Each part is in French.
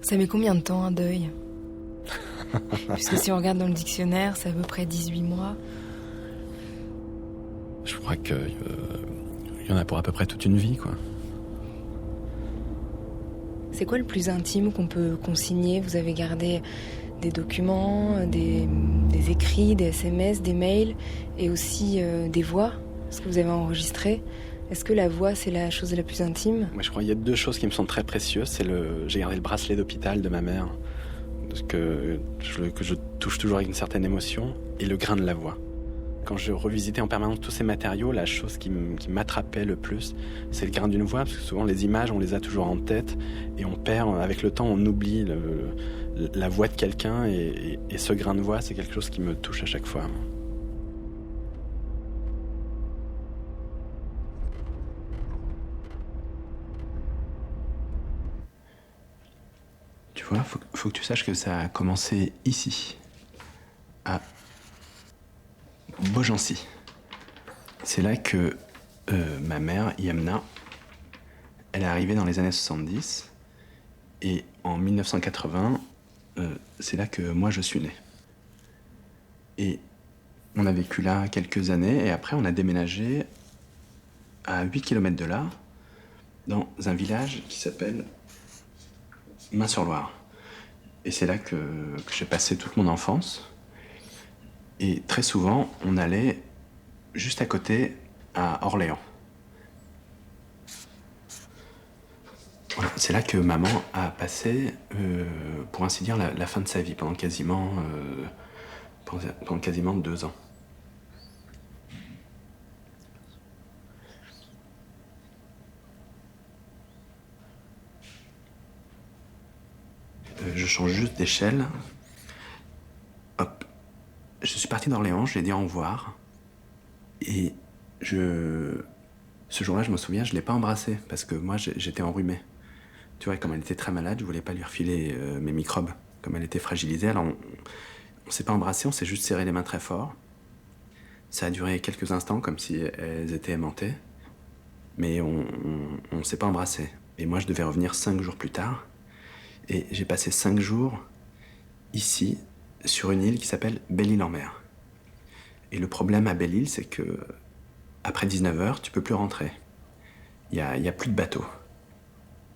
Ça met combien de temps un deuil? Puisque si on regarde dans le dictionnaire, c'est à peu près 18 mois. Je crois qu'il y en a pour à peu près toute une vie, quoi. C'est quoi le plus intime qu'on peut consigner? Vous avez gardé des documents, des écrits, des SMS, des mails et aussi des voix, ce que vous avez enregistré. Est-ce que la voix, c'est la chose la plus intime? Moi, je crois qu'il y a deux choses qui me sont très précieuses. J'ai gardé le bracelet d'hôpital de ma mère, que je touche toujours avec une certaine émotion, et le grain de la voix. Quand je revisitais en permanence tous ces matériaux, la chose qui m'attrapait le plus, c'est le grain d'une voix, parce que souvent les images, on les a toujours en tête, et on perd, avec le temps, on oublie la voix de quelqu'un, et ce grain de voix, c'est quelque chose qui me touche à chaque fois. Tu vois, faut que tu saches que ça a commencé ici, à Beaugency. C'est là que ma mère, Yamna, elle est arrivée dans les années 70, et en 1980, c'est là que moi je suis né. Et on a vécu là quelques années, et après on a déménagé à 8 km de là, dans un village qui s'appelle Main-sur-Loire. Et c'est là que j'ai passé toute mon enfance. Et très souvent, on allait juste à côté, à Orléans. Voilà, c'est là que maman a passé, pour ainsi dire, la fin de sa vie, pendant quasiment 2 ans. Je change juste d'échelle. Hop. Je suis parti d'Orléans, je lui ai dit au revoir. Et ce jour-là, je me souviens, je ne l'ai pas embrassée, parce que moi, j'étais enrhumé. Tu vois, comme elle était très malade, je voulais pas lui refiler mes microbes. Comme elle était fragilisée, alors on s'est pas embrassé, on s'est juste serré les mains très fort. Ça a duré quelques instants, comme si elles étaient aimantées. Mais on s'est pas embrassé. Et moi, je devais revenir 5 jours plus tard. Et j'ai passé 5 jours ici, sur une île qui s'appelle Belle-Île-en-Mer. Et le problème à Belle-Île, c'est que après 19h, tu peux plus rentrer. Il y a plus de bateau.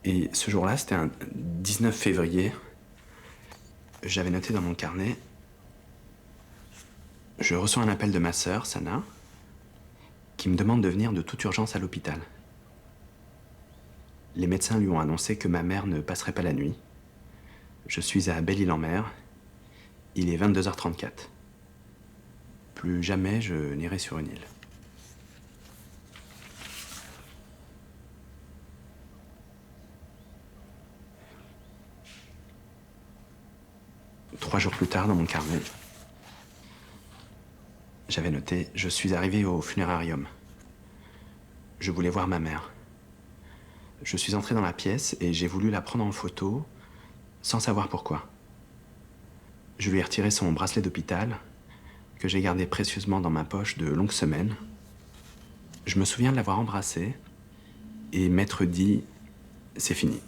Et ce jour-là, c'était un 19 février. J'avais noté dans mon carnet, je reçois un appel de ma sœur, Sana, qui me demande de venir de toute urgence à l'hôpital. Les médecins lui ont annoncé que ma mère ne passerait pas la nuit. Je suis à Belle-Île-en-Mer. Il est 22h34. Plus jamais je n'irai sur une île. Trois jours plus tard, dans mon carnet, j'avais noté « Je suis arrivé au funérarium. Je voulais voir ma mère. Je suis entré dans la pièce et j'ai voulu la prendre en photo sans savoir pourquoi. Je lui ai retiré son bracelet d'hôpital que j'ai gardé précieusement dans ma poche de longues semaines. Je me souviens de l'avoir embrassée et m'être dit « C'est fini ».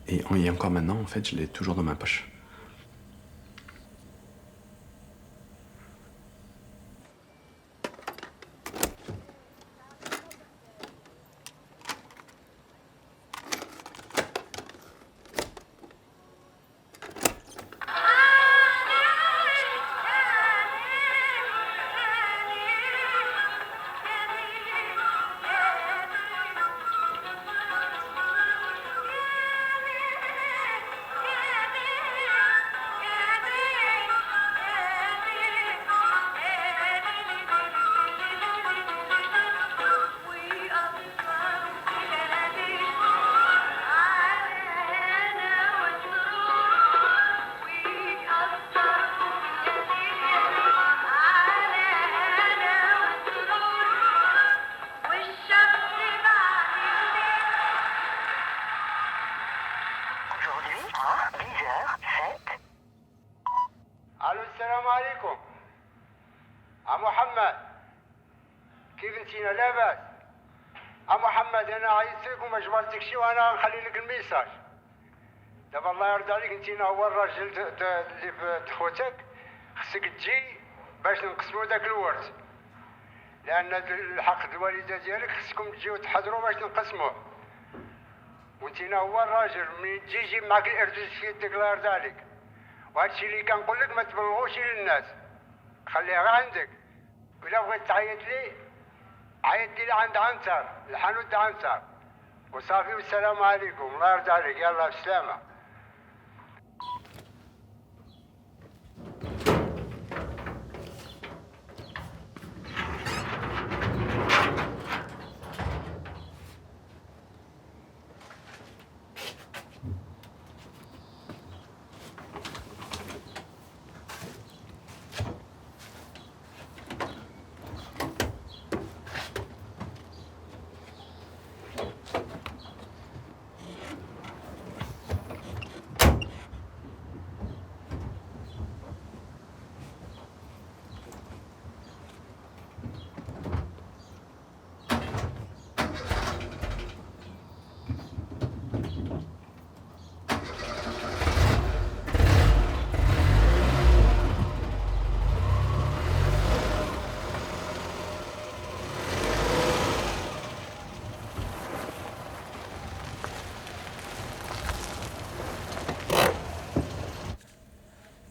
Et encore maintenant, en fait, je l'ai toujours dans ma poche. الو السلام عليكم محمد كيف انتينا لاباس محمد محمد انا عيطت لك وما جبرتك شي وانا نخلي لك الميساج. دابا الله يرضى عليك انت هو الراجل اللي في خوتك خصك تجي باش نقسموا داك الورث، لان الحق الوالده ديالك خصكم تجيو تحضروا باش نقسموه. وانت هو الراجل منين تجي جيب معك الارتوس في يدك الله يرضى عليك. وهادشي اللي كنقول لك ما تبلغوش للناس، خليها غير عندك. وإلا بغيت تعيط لي عيط لي عند عنتر، الحانوت د عنتر، وصافي والسلام عليكم الله يرضى عليك. يلا بسلامة.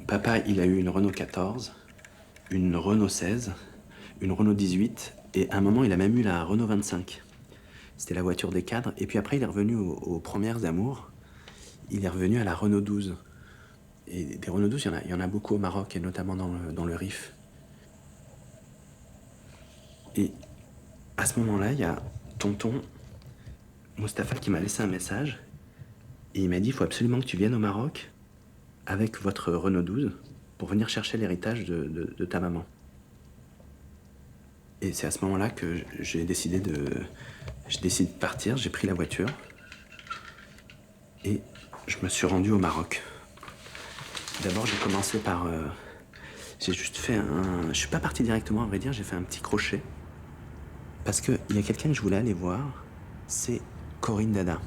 Papa, il a eu une Renault 14, une Renault 16, une Renault 18, et à un moment, il a même eu la Renault 25. C'était la voiture des cadres. Et puis après, il est revenu aux premières amours. Il est revenu à la Renault 12. Et des Renault 12, il y en a beaucoup au Maroc, et notamment dans le Rif. Et à ce moment-là, il y a tonton Mustapha qui m'a laissé un message. Et il m'a dit, il faut absolument que tu viennes au Maroc avec votre Renault 12 pour venir chercher l'héritage de ta maman. Et c'est à ce moment-là que j'ai décidé de partir, j'ai pris la voiture et je me suis rendu au Maroc. D'abord, j'ai commencé par... j'ai juste fait un... Je suis pas parti directement, à vrai dire, j'ai fait un petit crochet. Parce qu'il y a quelqu'un que je voulais aller voir, c'est Corinne Dada.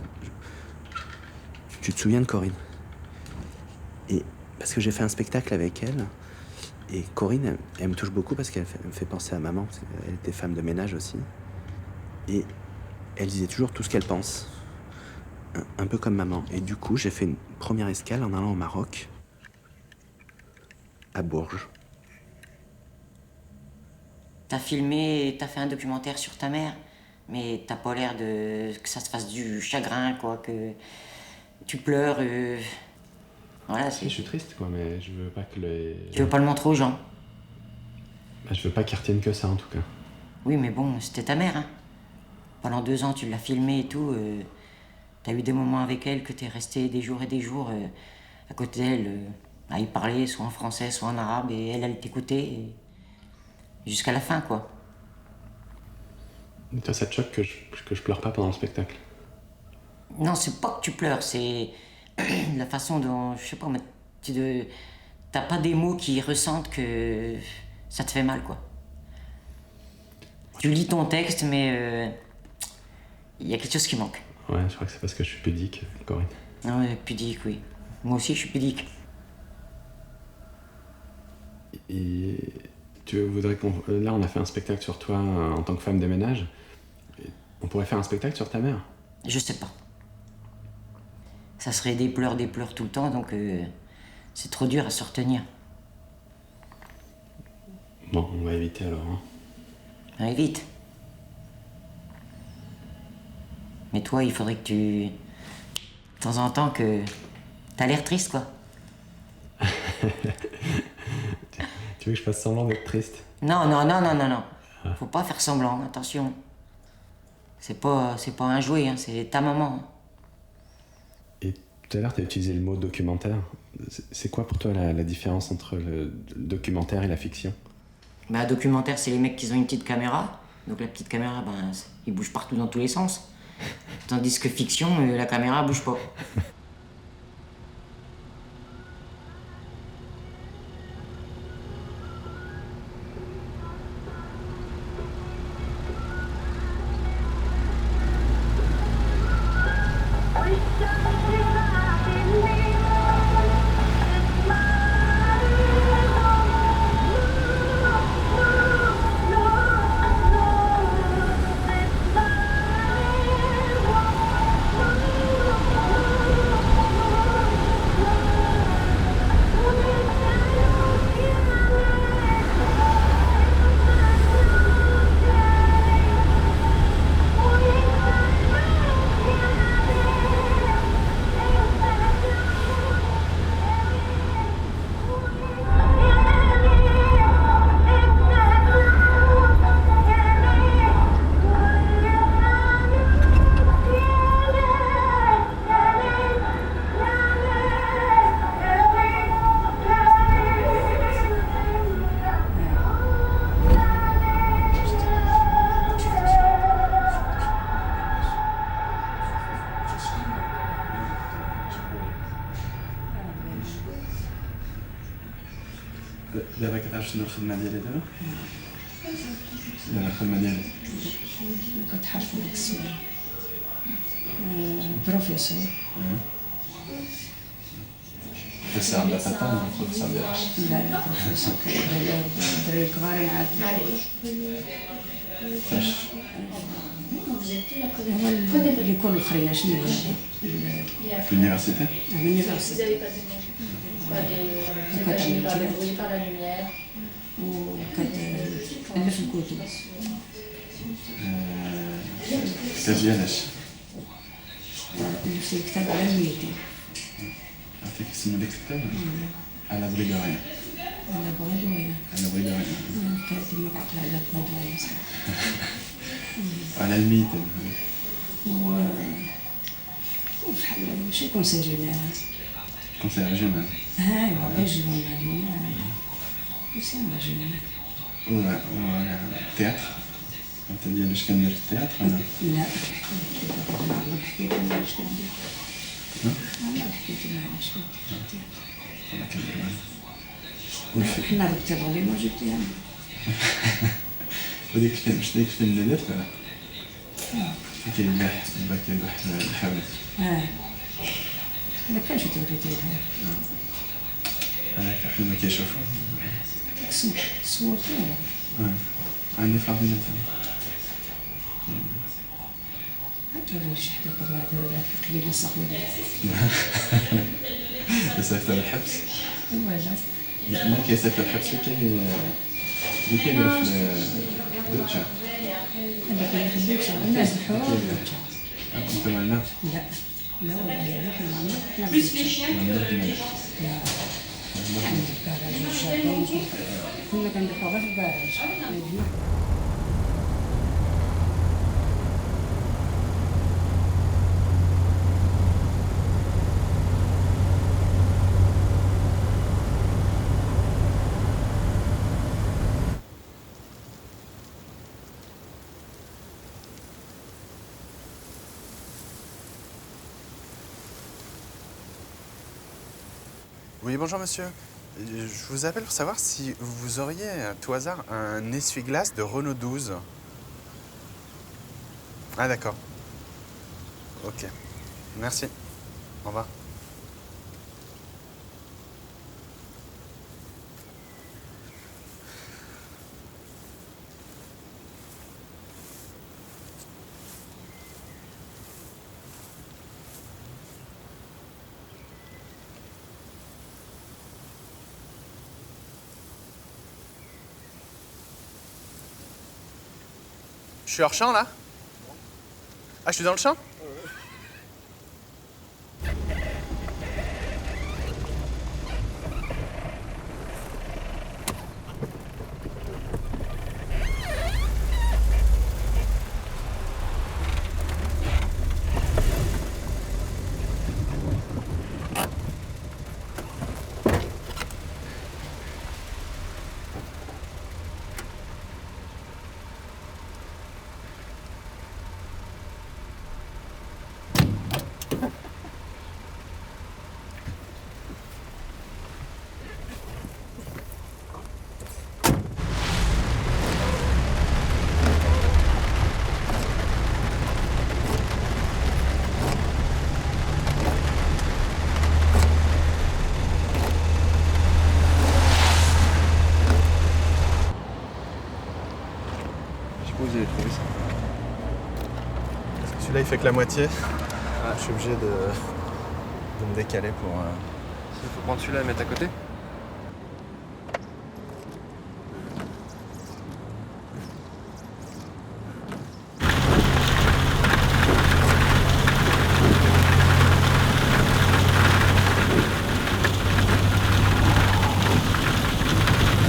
Tu te souviens de Corinne ? Et parce que j'ai fait un spectacle avec elle, et Corinne, elle me touche beaucoup parce qu'elle me fait penser à maman, parce qu'elle était femme de ménage aussi. Et elle disait toujours tout ce qu'elle pense, un peu comme maman. Et du coup, j'ai fait une première escale en allant au Maroc, à Bourges. T'as filmé, t'as fait un documentaire sur ta mère, mais t'as pas l'air que ça te fasse du chagrin, quoi, que tu pleures. Voilà, Si, je suis triste, quoi, mais je veux pas que les... Tu veux pas le montrer aux gens? Bah, je veux pas qu'ils retiennent que ça, en tout cas. Oui, mais bon, c'était ta mère, hein. Pendant 2 ans, tu l'as filmée et tout. T'as eu des moments avec elle que t'es resté des jours et des jours à côté d'elle, à y parler, soit en français, soit en arabe, et elle t'écoutait, jusqu'à la fin, quoi. Et toi, ça te choque que je pleure pas pendant le spectacle? Non, c'est pas que tu pleures, c'est la façon dont, je sais pas, mais t'as pas des mots qui ressentent que ça te fait mal, quoi. Tu lis ton texte, mais il y a quelque chose qui manque. Ouais, je crois que c'est parce que je suis pudique, Corinne. Non, pudique, oui. Moi aussi, je suis pudique. Et tu voudrais qu'on... Là, on a fait un spectacle sur toi en tant que femme de ménage. On pourrait faire un spectacle sur ta mère? Je sais pas. Ça serait des pleurs tout le temps, donc c'est trop dur à se retenir. Bon, on va éviter alors. Hein. Allez, vite. Mais toi, il faudrait que tu... De temps en temps, que... T'as l'air triste, quoi. Tu veux que je fasse semblant d'être triste? Non. Faut pas faire semblant, attention. C'est pas un jouet, hein, c'est ta maman. Et tout à l'heure, tu as utilisé le mot documentaire. C'est quoi pour toi la différence entre le documentaire et la fiction? Bah, documentaire, c'est les mecs qui ont une petite caméra. Donc la petite caméra, ben, il bouge partout dans tous les sens. Tandis que fiction, la caméra bouge pas. دابا كتعرف شنو الخدمة ديالي دابا؟ دابا الخدمة ديالي كتحرك داك السمية بروفيسور. بروفيسور ديال القطان ولا بروفيسور ديال العشق؟ لا لا بروفيسور الدراري الكبار عاد فاش؟ هو اللي يكون الخرية شنو هي؟ في اليونيفرسيتي؟ اليونيفرسيتي. وكتعمل تياتر وكتألف الكتب. كتاب ديالاش؟ ألفت الكتاب على الميتين. عرفتي كيف سمي ديك الكتاب؟ على بريغوريان. على بغيضوية. على بريغوريان. كانت المقعقلة على بغيضوية صح. على الميتين. وفحال ماشي كونسي جينيرال. كونسي ريجيونال. ايوا ريجيونال. كونسي ريجيونال. و التياتر؟ انت ديالاش كندير في التياتر ولا؟ لا عمرك حكيت لنا علاش كندير. عمرك حكيت لنا علاش كندير. ولا كندير والو. حنا ربطي غادي ما جبتيها. وديك الفيلم شنو ديك الفيلم اللي درت؟ فين كيلوح كيلوح الحاوي. ما كانش توريتيها. هذاك الفيلم كيشوفو. صورتيها. عندي في العضلات. عاد شي حدا قبل هذا قليل الصغير. يسافر الحبس. ولا ما كيسافر الحبس اللي كيديروا في دوتشا. هذاك اللي خديتها الناس الحرة. انت معنا؟ لا لا والله حنا ما عندناش. لا عند الكراج والشابون كنا كنديرو غير في الكراج. Oui, bonjour monsieur. Je vous appelle pour savoir si vous auriez à tout hasard un essuie-glace de Renault 12. Ah d'accord. Ok. Merci. Au revoir. Je suis hors champ là? Ah, je suis dans le champ? Vous avez trouvé ça? Parce que celui-là il fait que la moitié. Ah, je suis obligé de me décaler pour. Il faut prendre celui-là et mettre à côté.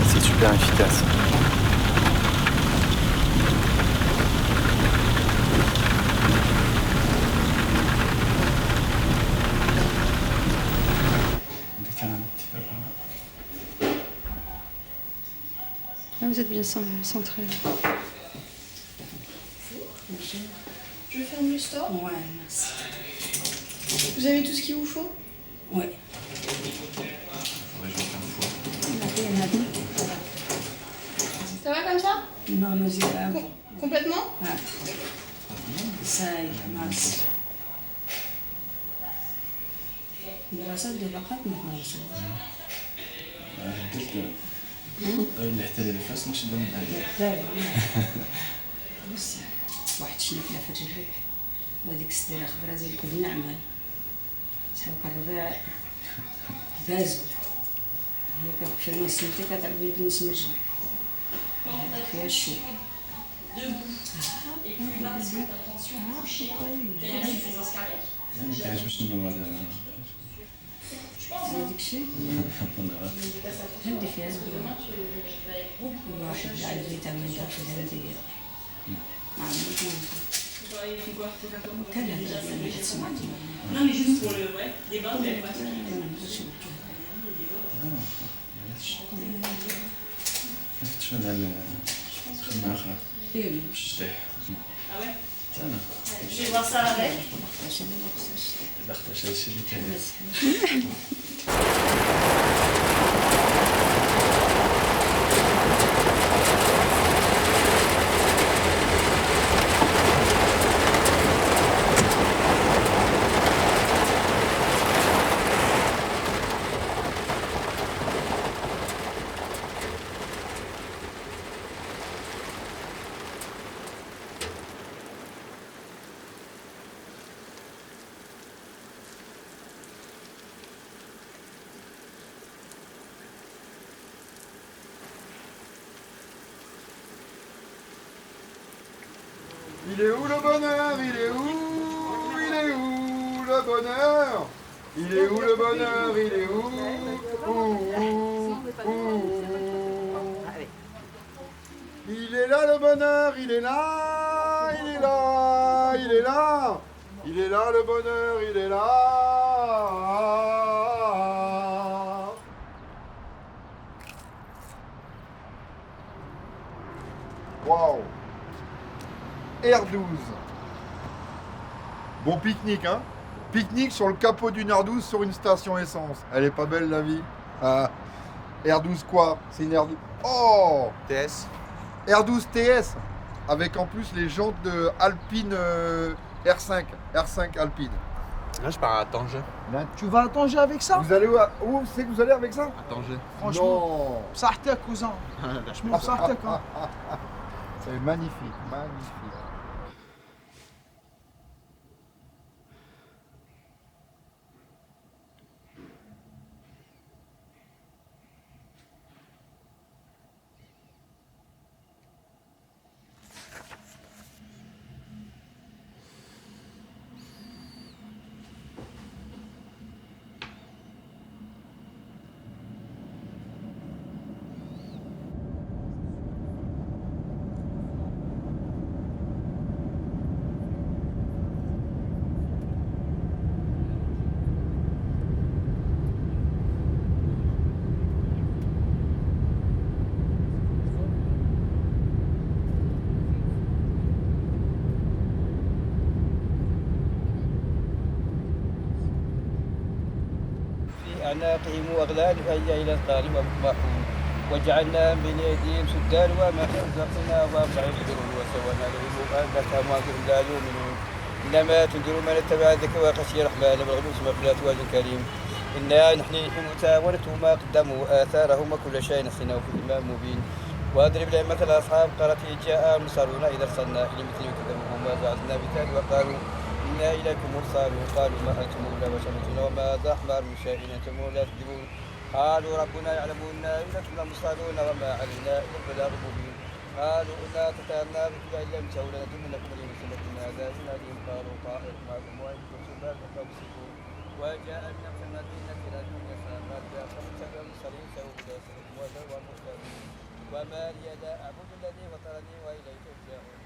C'est super efficace. Vous êtes bien centré. Je ferme le store. Ouais, merci. Vous avez tout ce qu'il vous faut? Ouais. Faudrait que j'en fasse un four. On a fait un avis. Ça va comme ça? Non, mais j'ai un peu. Complètement? Ça y est, mince. الدراسات دي فقط مخلصة. الاحتلال الفاس مش ضمن الأهداف. لا بس واحد شنو في رجلك وهذيك السديرة خضرا زي الكل نعمة. صحابك الرباع بازو. هي في المسنتي كتعبي لك نص من رجلك. فيها الشوك. كيعجبش باش نوض هذيك الشيء هندي فيها زبيبة واحد على الفيتامين دار في الهندية مع الموجود كان هذا اللي سمعت شنو على خدمة أخرى باش ترتاح أنا Je vais voir ça avec. إذا اخترت هادشي اللي كاين Il est où le bonheur? Il est où? Il est où le bonheur? Il est où le bonheur? Il est où? Il est là le bonheur, il est là, il est là, il est là. Il est là le bonheur, il est là. Waouh! R12. Bon pique-nique, hein? Pique-nique sur le capot d'une R12 sur une station essence. Elle est pas belle la vie. Ah. R12 quoi? C'est une R12. Oh! TS. R12 TS. Avec en plus les jantes de Alpine R5. R5 Alpine. Là, je pars à Tanger. Là, tu vas à Tanger avec ça? Vous allez où c'est que vous allez avec ça? À Tanger. Franchement, صحتك cousin. صحتك hein. C'est magnifique, magnifique. أعناقهم أغلال فهي إلى النار مطمحون وجعلنا من أيديهم سدا وما رزقنا وأربع يحجرون وسوانا لهم أنك أمواتهم لا يؤمنون إنما تنذر من اتبع الذكر وخشي الرحمن بالغدو مغفرة وجه كريم إنا نحن نحيي الموتى ونكتب ما قدموا آثارهم وكل شيء نحصيناه في إمام مبين واضرب لهم مثل أصحاب قرية جاء المرسلون إذا أرسلنا إلى مثلهم كذبوهم وبعثنا بتالي وقالوا إنا إليكم مرسلون قالوا ما أنتم إلا بشر مثلنا وماذا أحمر من شيء أنتم لا تكذبون قالوا ربنا يعلم إنا إليكم لمرسلون وما علينا إلا البلاغ المبين قالوا إنا كتبنا بكل علم سولا نتمنكم اليوم سنتنا هذا سنادهم قالوا طائر معكم وإن كنتم لا تمسكون وجاء من أقصى المدينة إلى الدنيا فقال جاء فمسك المرسلين سوف يصلكم وسوى المرسلين وما لي لا أعبد الذي فطرني وإليه ترجعون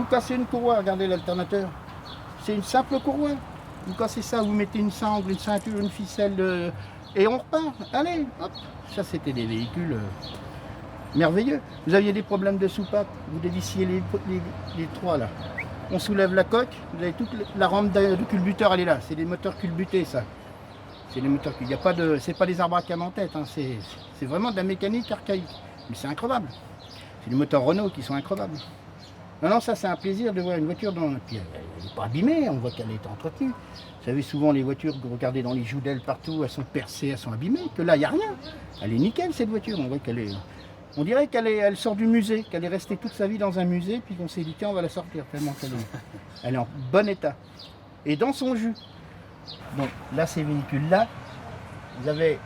Vous cassez une courroie, regardez l'alternateur. C'est une simple courroie. Vous cassez ça, vous mettez une sangle, une ceinture, une ficelle, et on repart. Allez, hop. Ça, c'était des véhicules merveilleux. Vous aviez des problèmes de soupape, vous dévissiez les trois là. On soulève la coque, vous avez toute la rampe de culbuteur, elle est là. C'est des moteurs culbutés, ça. C'est des moteurs il y a pas de, c'est pas des arbres à cam en tête, hein. C'est vraiment de la mécanique archaïque. Mais c'est increvable. C'est des moteurs Renault qui sont increvables. Non, ça c'est un plaisir de voir une voiture dans... Puis elle n'est pas abîmée, on voit qu'elle est entretenue. Vous savez, souvent les voitures que vous regardez dans les joues d'ailes partout, elles sont percées, elles sont abîmées. Que là, il n'y a rien. Elle est nickel cette voiture, on voit qu'elle est... On dirait elle sort du musée, qu'elle est restée toute sa vie dans un musée, puis qu'on s'est dit tiens, on va la sortir tellement elle est en bon état. Et dans son jus. Donc là, ces véhicules-là, vous avez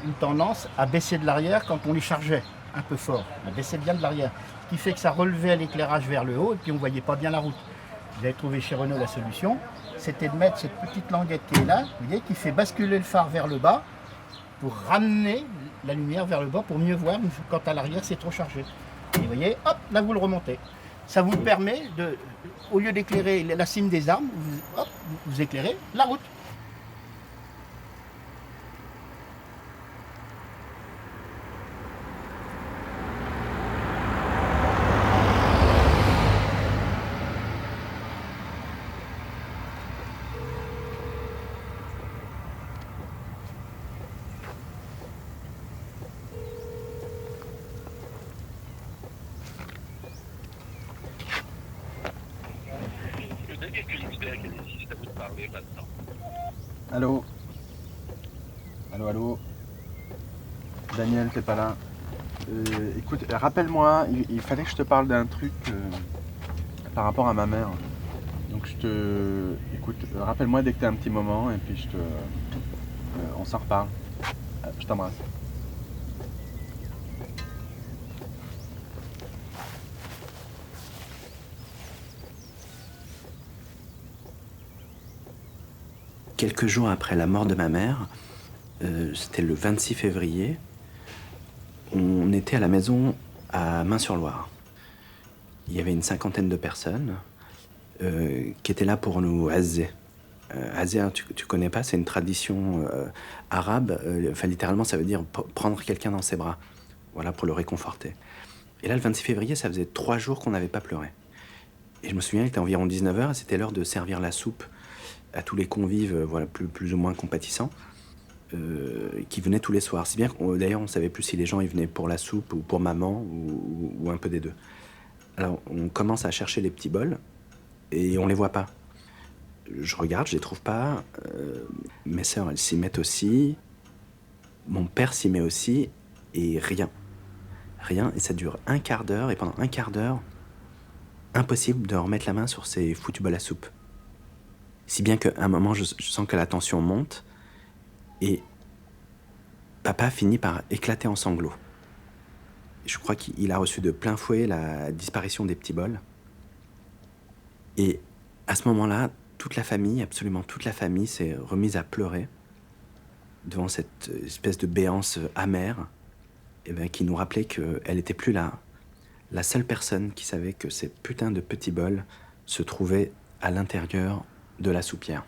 une tendance à baisser de l'arrière quand on les chargeait un peu fort, à baisser bien de l'arrière. Ce qui fait que ça relevait l'éclairage vers le haut et puis on ne voyait pas bien la route. Vous avez trouvé chez Renault la solution, c'était de mettre cette petite languette qui est là, vous voyez, qui fait basculer le phare vers le bas pour ramener la lumière vers le bas pour mieux voir quand à l'arrière c'est trop chargé. Et vous voyez, hop, là vous le remontez. Ça vous permet de, au lieu d'éclairer la cime des arbres, vous éclairez la route. Allô? Allô? Daniel, t'es pas là? Écoute, rappelle-moi, il fallait que je te parle d'un truc par rapport à ma mère. Donc écoute, rappelle-moi dès que t'as un petit moment et puis on s'en reparle. Je t'embrasse. Quelques jours après la mort de ma mère, c'était le 26 février, on était à la maison à Main-sur-Loire. Il y avait une 50aine de personnes qui étaient là pour nous azzer. Azzer, tu connais pas, c'est une tradition arabe. Enfin, littéralement, ça veut dire prendre quelqu'un dans ses bras, voilà, pour le réconforter. Et là, le 26 février, ça faisait 3 jours qu'on n'avait pas pleuré. Et je me souviens, il était environ 19h, et c'était l'heure de servir la soupe à tous les convives, voilà, plus ou moins compatissants, qui venaient tous les soirs. Si bien que, d'ailleurs, on ne savait plus si les gens ils venaient pour la soupe ou pour maman ou un peu des deux. Alors, on commence à chercher les petits bols et on les voit pas. Je regarde, je les trouve pas. Mes sœurs, elles s'y mettent aussi. Mon père s'y met aussi et rien. Rien, et ça dure un quart d'heure, et pendant un quart d'heure, impossible de remettre la main sur ces foutus bols à soupe. Si bien qu'à un moment, je sens que la tension monte et papa finit par éclater en sanglots. Je crois qu'il a reçu de plein fouet la disparition des petits bols. Et à ce moment-là, toute la famille, absolument toute la famille, s'est remise à pleurer devant cette espèce de béance amère qui nous rappelait qu'elle n'était plus la seule personne qui savait que ces putains de petits bols se trouvaient à l'intérieur de la soupière.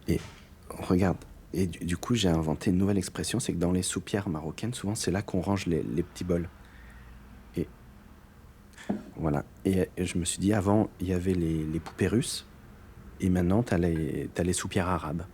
Et regarde, et du coup j'ai inventé une nouvelle expression, c'est que dans les soupières marocaines, souvent c'est là qu'on range les petits bols. Et voilà. Et je me suis dit, avant il y avait les poupées russes, et maintenant t'as les soupières arabes.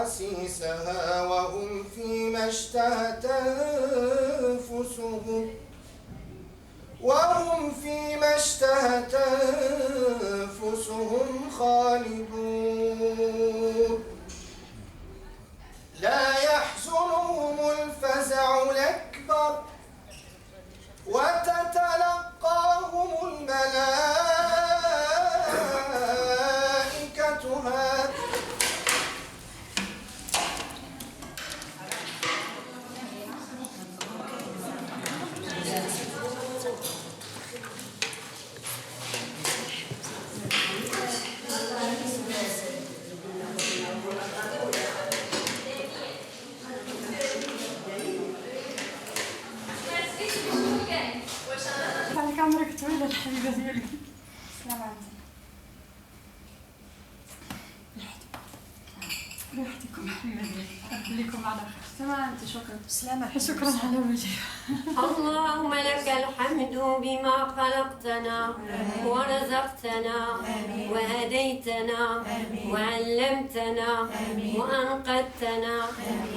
حسيسها وهم فيما اشتهت أنفسهم خالدون لا يحزنهم الفزع الأكبر وتتلقاهم الملائكة سلامة الحبيبة ديالك. سلامة راحتكم حبيبة ديالي. خليكم على خير. سلامة انت. شكرا. سلامة. شكرا على وجهك. اللهم لك الحمد بما خلقتنا ورزقتنا وهديتنا وعلمتنا وأنقذتنا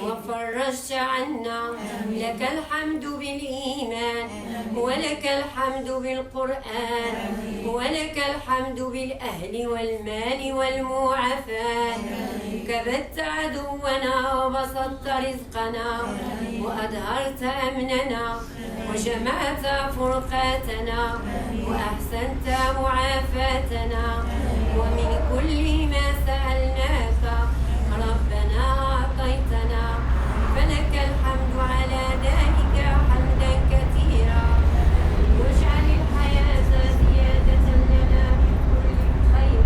وفرجت عنا. لك الحمد بالإيمان ولك الحمد بالقرآن ولك الحمد بالأهل والمال والمعافاة. كبت عدونا وبسطت رزقنا وأظهرت أمننا وجمعت فرقاتنا وأحسنت معافاتنا. ومن كل ما سألناك ربنا أعطيتنا، فلك الحمد على ذلك حمدا كثيرا. واجعل الحياة زيادة لنا في كل خير.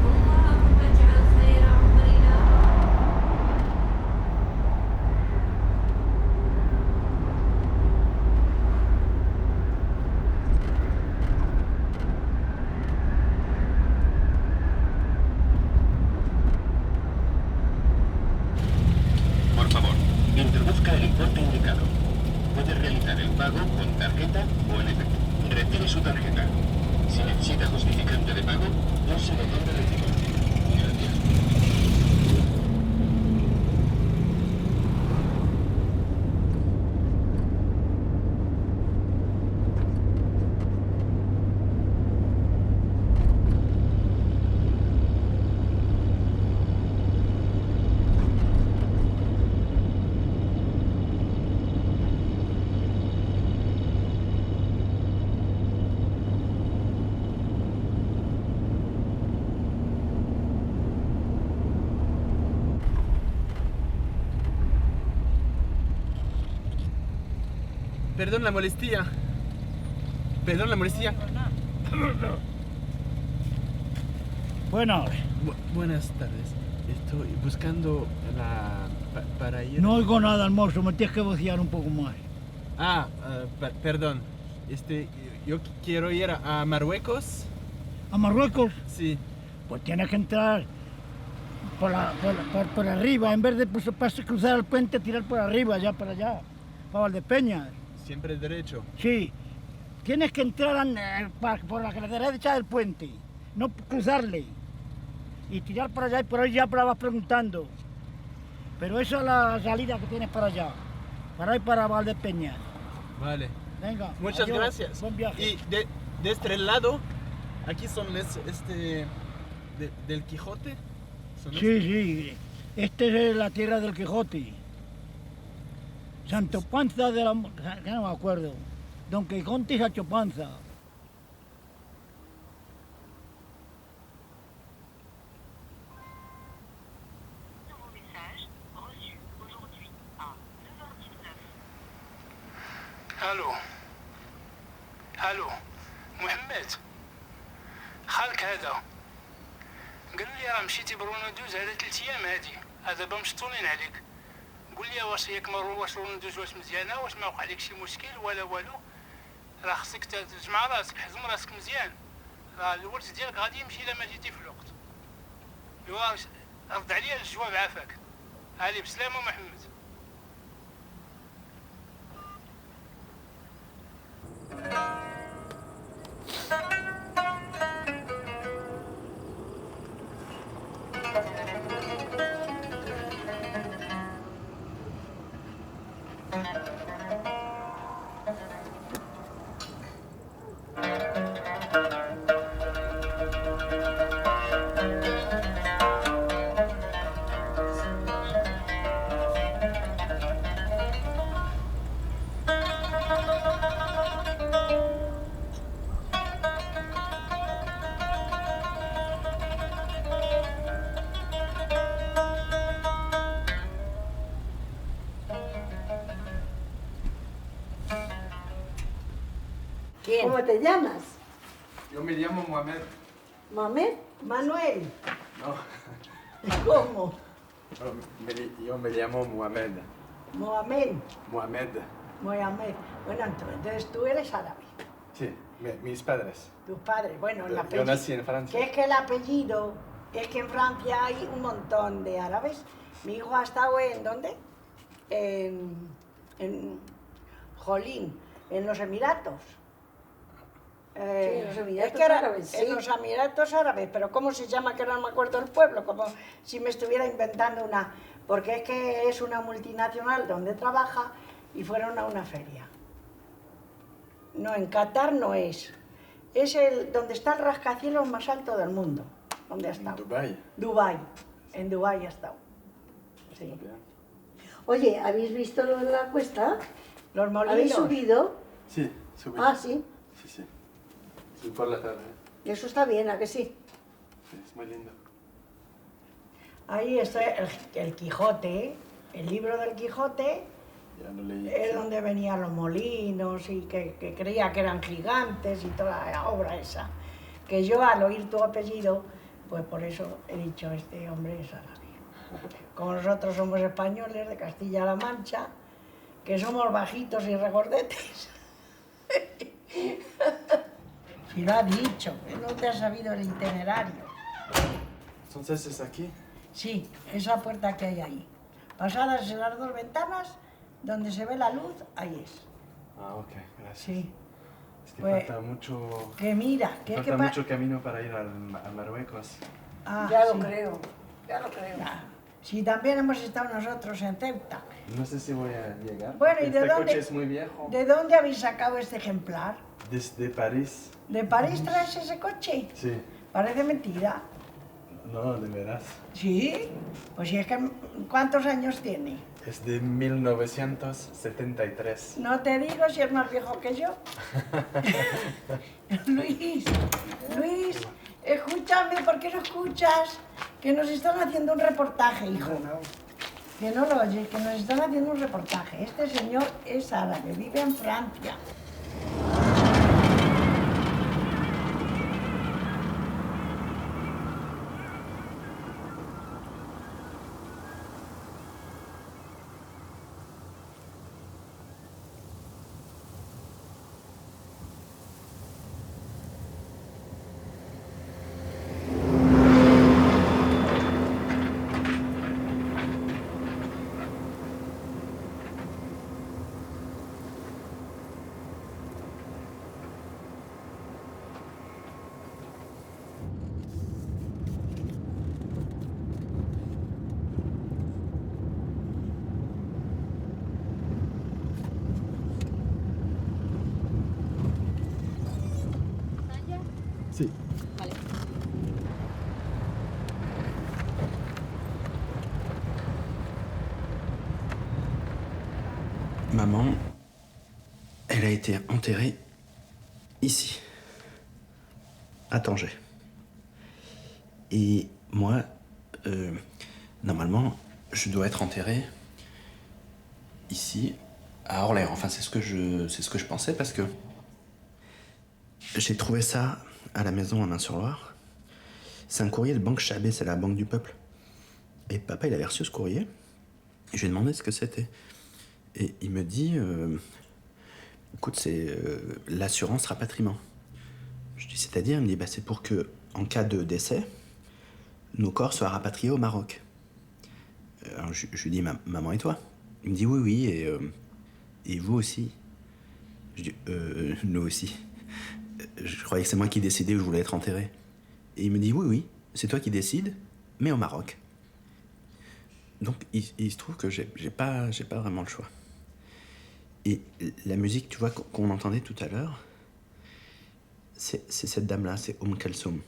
اللهم اجعل خير عمرنا. Por favor, introduzca el importe indicado. Puede realizar el pago con tarjeta o en efectivo. Retire su tarjeta. Si necesita justificante de pago, pulse el botón de recibo. Gracias. Perdón la molestia. Perdón la molestia. Bueno. Buenas tardes. Estoy buscando para ir... No oigo nada, almuerzo, me tienes que vociar un poco más. Perdón. Yo quiero ir a Marruecos. ¿A Marruecos? Sí. Pues tienes que entrar por arriba, en vez de cruzar el puente, tirar por arriba, ya para allá, para Valdepeñas. Siempre derecho. Sí. Tienes que entrar por la derecha del puente, no cruzarle. Y tirar por allá y por ahí ya vas preguntando. Pero esa es la salida que tienes para allá. Para ahí para Valdepeñas. Vale. Venga. Muchas adiós, gracias. Buen viaje. Y de este lado, aquí son del Quijote. Sí, sí. Este es la tierra del Quijote. Santo Panza de la... Ya no me acuerdo. Don Quijote y Sancho Panza. الو الو محمد خالك هذا قال لي راه مشيتي برونادوز هذا 3 ايام هذا دابا مشطونين عليك. قول لي واش ياك واش رونادوز واش مزيانه، واش ما وقع لك شي مشكل ولا والو. راه خصك تجمع راسك، حزم راسك مزيان، راه الورث ديالك غادي يمشي الا ما جيتي في الوقت. ايوا رد عليا الجواب عافاك. علي بسلامه محمد. ¿Cómo te llamas? Yo me llamo Mohamed. ¿Mohamed? ¿Manuel? No. ¿Cómo? Yo me llamo Mohamed. ¿Mohamed? Mohamed. Mohamed. Bueno, entonces tú eres árabe. Sí, mis padres. Tus padres, bueno, el Yo apellido. nací en Francia. Que es que el apellido, es que en Francia hay un montón de árabes. Mi hijo ha estado en, ¿dónde? En Jolín, en los Emiratos. en los Emiratos es que era, Árabes, sí. En los Emiratos Árabes, pero ¿cómo se llama? Que no me acuerdo el pueblo, como si me estuviera inventando una... Porque es que es una multinacional donde trabaja y fueron a una feria. No, en Qatar no es. Es el donde está el rascacielos más alto del mundo. ¿Dónde ha estado? Dubái. Dubái. En Dubái ha estado. Sí. Oye, ¿habéis visto lo de la cuesta? Los molinos. ¿Habéis subido? Sí, subí. Ah, sí. Sí, sí. Subí por la tarde. Eso está bien, ¿a que sí? Sí, es muy lindo. Ahí está el Quijote, el libro del Quijote, Ya lo leí. es sí. donde venían los molinos y que creía que eran gigantes y toda la obra esa. Que yo al oír tu apellido, pues por eso he dicho, este hombre es árabe. Como nosotros somos españoles de Castilla-La Mancha, que somos bajitos y regordetes. Si lo ha dicho, que no te ha sabido el itinerario. Entonces es aquí. Sí, esa puerta que hay ahí. Pasadas las dos ventanas, donde se ve la luz, ahí es. Ah, ok, gracias. Sí. Es que Pues, falta mucho... que mira, que es falta que... mucho camino para ir a Marruecos. Ah, Ya sí. lo creo, ya lo creo. Ya. Sí, también hemos estado nosotros en Ceuta. No sé si voy a llegar. Bueno, ¿y este de dónde? coche es muy viejo. ¿De dónde habéis sacado este ejemplar? Desde París. ¿De París traes ese coche? Sí. Parece mentira. No, de veras. ¿Sí? Pues si es que... ¿Cuántos años tiene? Es de 1973. No te digo si es más viejo que yo. Luis, escúchame, ¿por qué no escuchas? Que nos están haciendo un reportaje, hijo. Que no lo oyes, que nos están haciendo un reportaje. Este señor es árabe, vive en Francia. Sí. Vale. Maman, elle a été enterrée ici, à Tanger. Et moi, normalement, je dois être enterré ici, à Orléans. Enfin, c'est ce que je pensais parce que j'ai trouvé ça à la maison à Main-sur-Loire. C'est un courrier de Banque Chabet, c'est la banque du peuple. Et papa, il avait reçu ce courrier. Et je lui ai demandé ce que c'était. Et il me dit, écoute, c'est l'assurance rapatriement. Je dis, c'est-à-dire, il me dit, bah, c'est pour que, en cas de décès, nos corps soient rapatriés au Maroc. Alors je lui dis, maman et toi? Il me dit, oui, oui, et vous aussi? Je dis, nous aussi. Je croyais que c'est moi qui décidais où je voulais être enterré. Et il me dit, oui, oui, c'est toi qui décides, mais au Maroc. Donc il se trouve que j'ai pas vraiment le choix. Et la musique, tu vois, qu'on entendait tout à l'heure, c'est cette dame-là, c'est Kalsoum.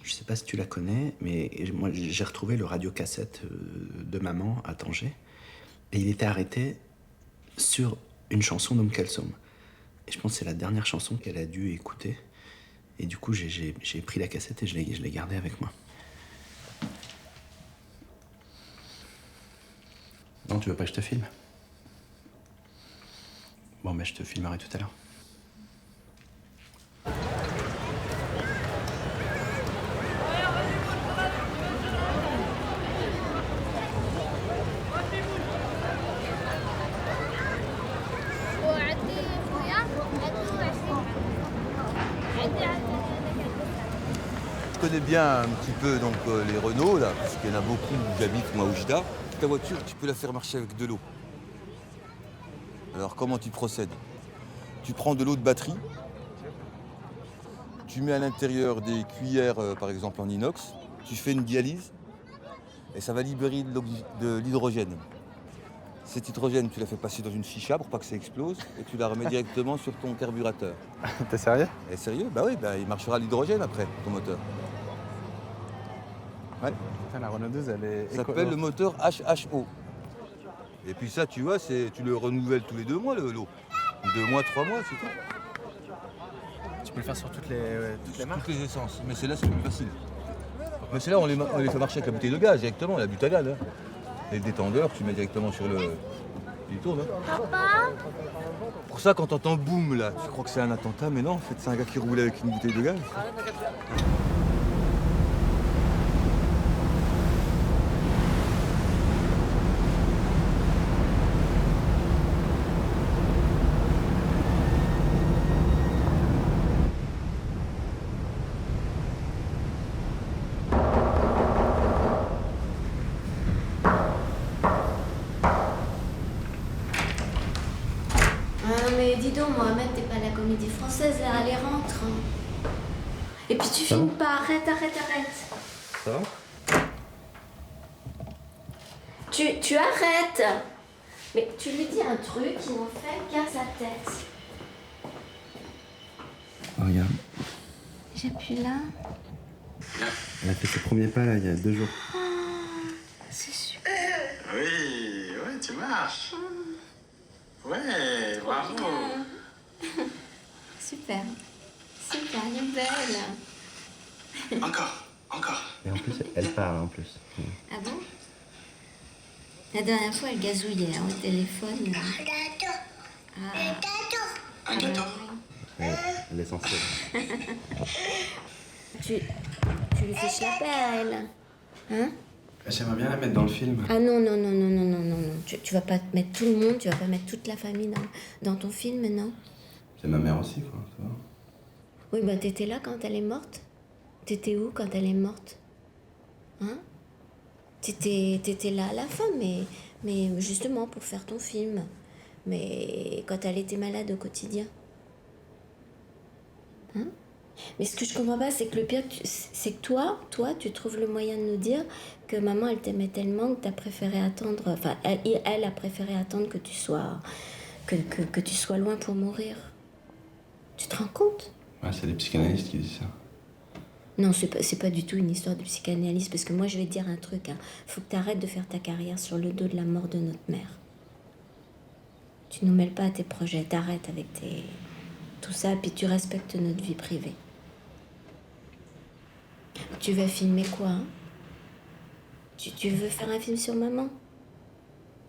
Je sais pas si tu la connais, mais moi j'ai retrouvé le radiocassette de maman à Tanger, et il était arrêté sur une chanson Kalsoum. Et je pense que c'est la dernière chanson qu'elle a dû écouter. Et du coup, j'ai pris la cassette et je l'ai gardée avec moi. Non, tu veux pas que je te filme? Bon, ben je te filmerai tout à l'heure. وعندي خويا عنده 20 Je connais bien un petit peu donc, les Renault, là, parce qu'il y en a beaucoup où j'habite, moi, au Jida. Ta voiture, tu peux la faire marcher avec de l'eau. Alors, comment tu procèdes? Tu prends de l'eau de batterie, tu mets à l'intérieur des cuillères, par exemple en inox, tu fais une dialyse, et ça va libérer de l'hydrogène. Cet hydrogène, tu la fais passer dans une chicha pour pas que ça explose, et tu la remets directement sur ton carburateur. T'es sérieux? Et sérieux? Bah oui, il marchera l'hydrogène après, ton moteur. Ouais. Putain, la Renault 12, elle est... Ça s'appelle le moteur HHO. Et puis ça, tu vois, tu le renouvelles tous les 2 mois, l'eau. 2 mois, 3 mois, c'est tout. Tu peux le faire sur toutes les marques? Toutes les essences, mais c'est là, c'est plus facile. Mais c'est là, on les fait marcher avec la bouteille de gaz directement, la butadiane. Hein. Les détendeurs, tu mets directement sur le... Il tourne, hein. Papa? Pour ça, quand t'entends boum, là, tu crois que c'est un attentat, mais non, en fait, c'est un gars qui roulait avec une bouteille de gaz. Mais dis donc, Mohamed, t'es pas à la Comédie Française, là, allez, rentre. Et puis tu filmes pas, arrête. Ça va? Tu arrêtes. Mais tu lui dis un truc, il n'en fait qu'à sa tête. Regarde, J'appuie là. elle a fait ses premiers pas là, il y a 2 jours. C'est super. Oui, ouais, tu marches. Ouais, bravo. Super. Super, elle est belle. Encore. Et en plus, elle parle en plus. Ah bon? La dernière fois, elle gazouillait au téléphone. Un gâteau. Ouais, l'essentiel. Tu lui fiches la paix à elle. Hein? J'aimerais bien la mettre dans le film. Ah non. Tu vas pas mettre tout le monde, tu vas pas mettre toute la famille dans ton film, non? C'est ma mère aussi, quoi. Tu vois. Oui, bah t'étais là quand elle est morte? T'étais où quand elle est morte? Hein? T'étais là à la fin, mais justement pour faire ton film. Mais quand elle était malade au quotidien. Hein? Mais ce que je comprends pas, c'est que le pire, c'est que toi, tu trouves le moyen de nous dire que maman, elle t'aimait tellement que t'as préféré attendre... Enfin, elle a préféré attendre que tu sois... que tu sois loin pour mourir. Tu te rends compte? Ouais, c'est les psychanalystes qui disent ça. Non, c'est pas du tout une histoire de psychanalyse, parce que moi, je vais te dire un truc. Hein. Faut que t'arrêtes de faire ta carrière sur le dos de la mort de notre mère. Tu nous mêles pas à tes projets, t'arrêtes avec tout ça, puis tu respectes notre vie privée. Tu vas filmer quoi, hein? Tu veux faire un film sur maman?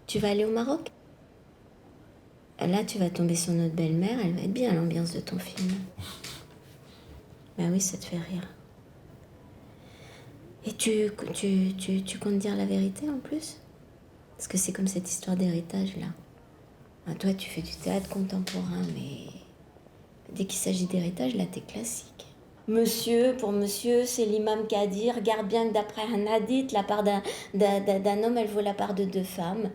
Tu vas aller au Maroc? Là, tu vas tomber sur notre belle-mère, elle va être bien l'ambiance de ton film. Ben oui, ça te fait rire. Et tu comptes dire la vérité en plus? Parce que c'est comme cette histoire d'héritage là. Ah, toi, tu fais du théâtre contemporain, mais dès qu'il s'agit d'héritage, là, t'es classique. Monsieur, pour monsieur, c'est l'imam qui a dit, regarde bien que d'après un hadith, la part d'un homme, elle vaut la part de 2 femmes.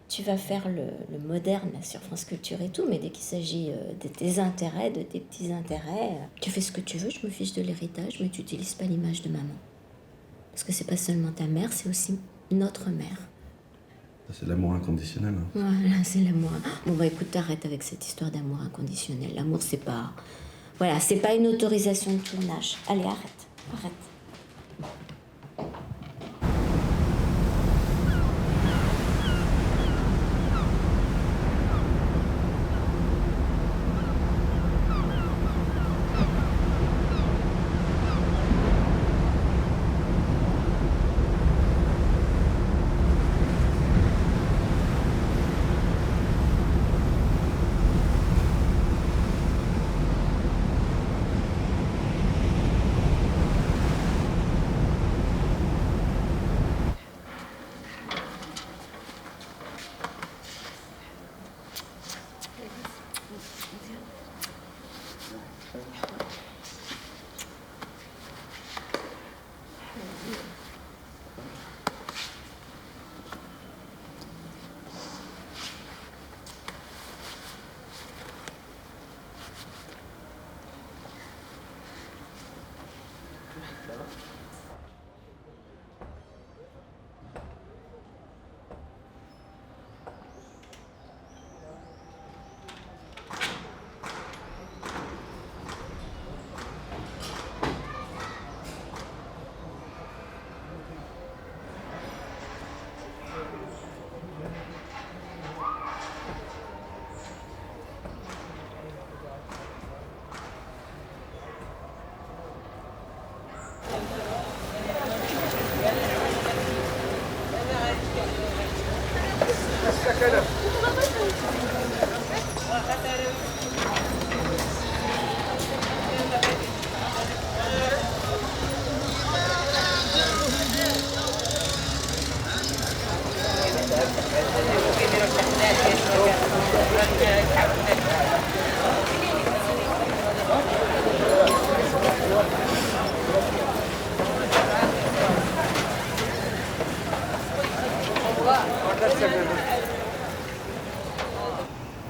Tu vas faire le moderne là, sur France Culture et tout, mais dès qu'il s'agit de tes intérêts, de tes petits intérêts, tu fais ce que tu veux, je me fiche de l'héritage, mais tu n'utilises pas l'image de maman. Parce que c'est pas seulement ta mère, c'est aussi notre mère. C'est l'amour inconditionnel. Hein. Voilà, c'est l'amour. Bon, bah écoute, t'arrêtes avec cette histoire d'amour inconditionnel. L'amour, c'est pas... Voilà, c'est pas une autorisation de tournage. Allez, arrête.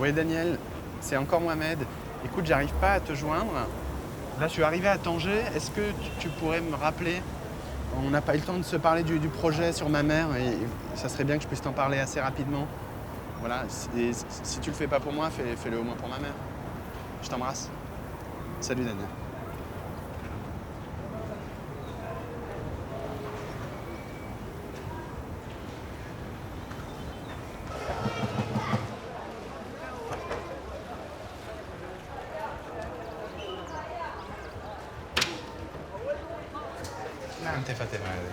Ouais, Daniel, c'est encore Mohamed. Écoute, j'arrive pas à te joindre. Là, je suis arrivé à Tanger. Est-ce que tu pourrais me rappeler? On n'a pas eu le temps de se parler du projet sur ma mère et ça serait bien que je puisse t'en parler assez rapidement. Voilà, et si tu le fais pas pour moi, fais-le au moins pour ma mère. Je t'embrasse. Salut, Daniel. نعم فاطمة هذه.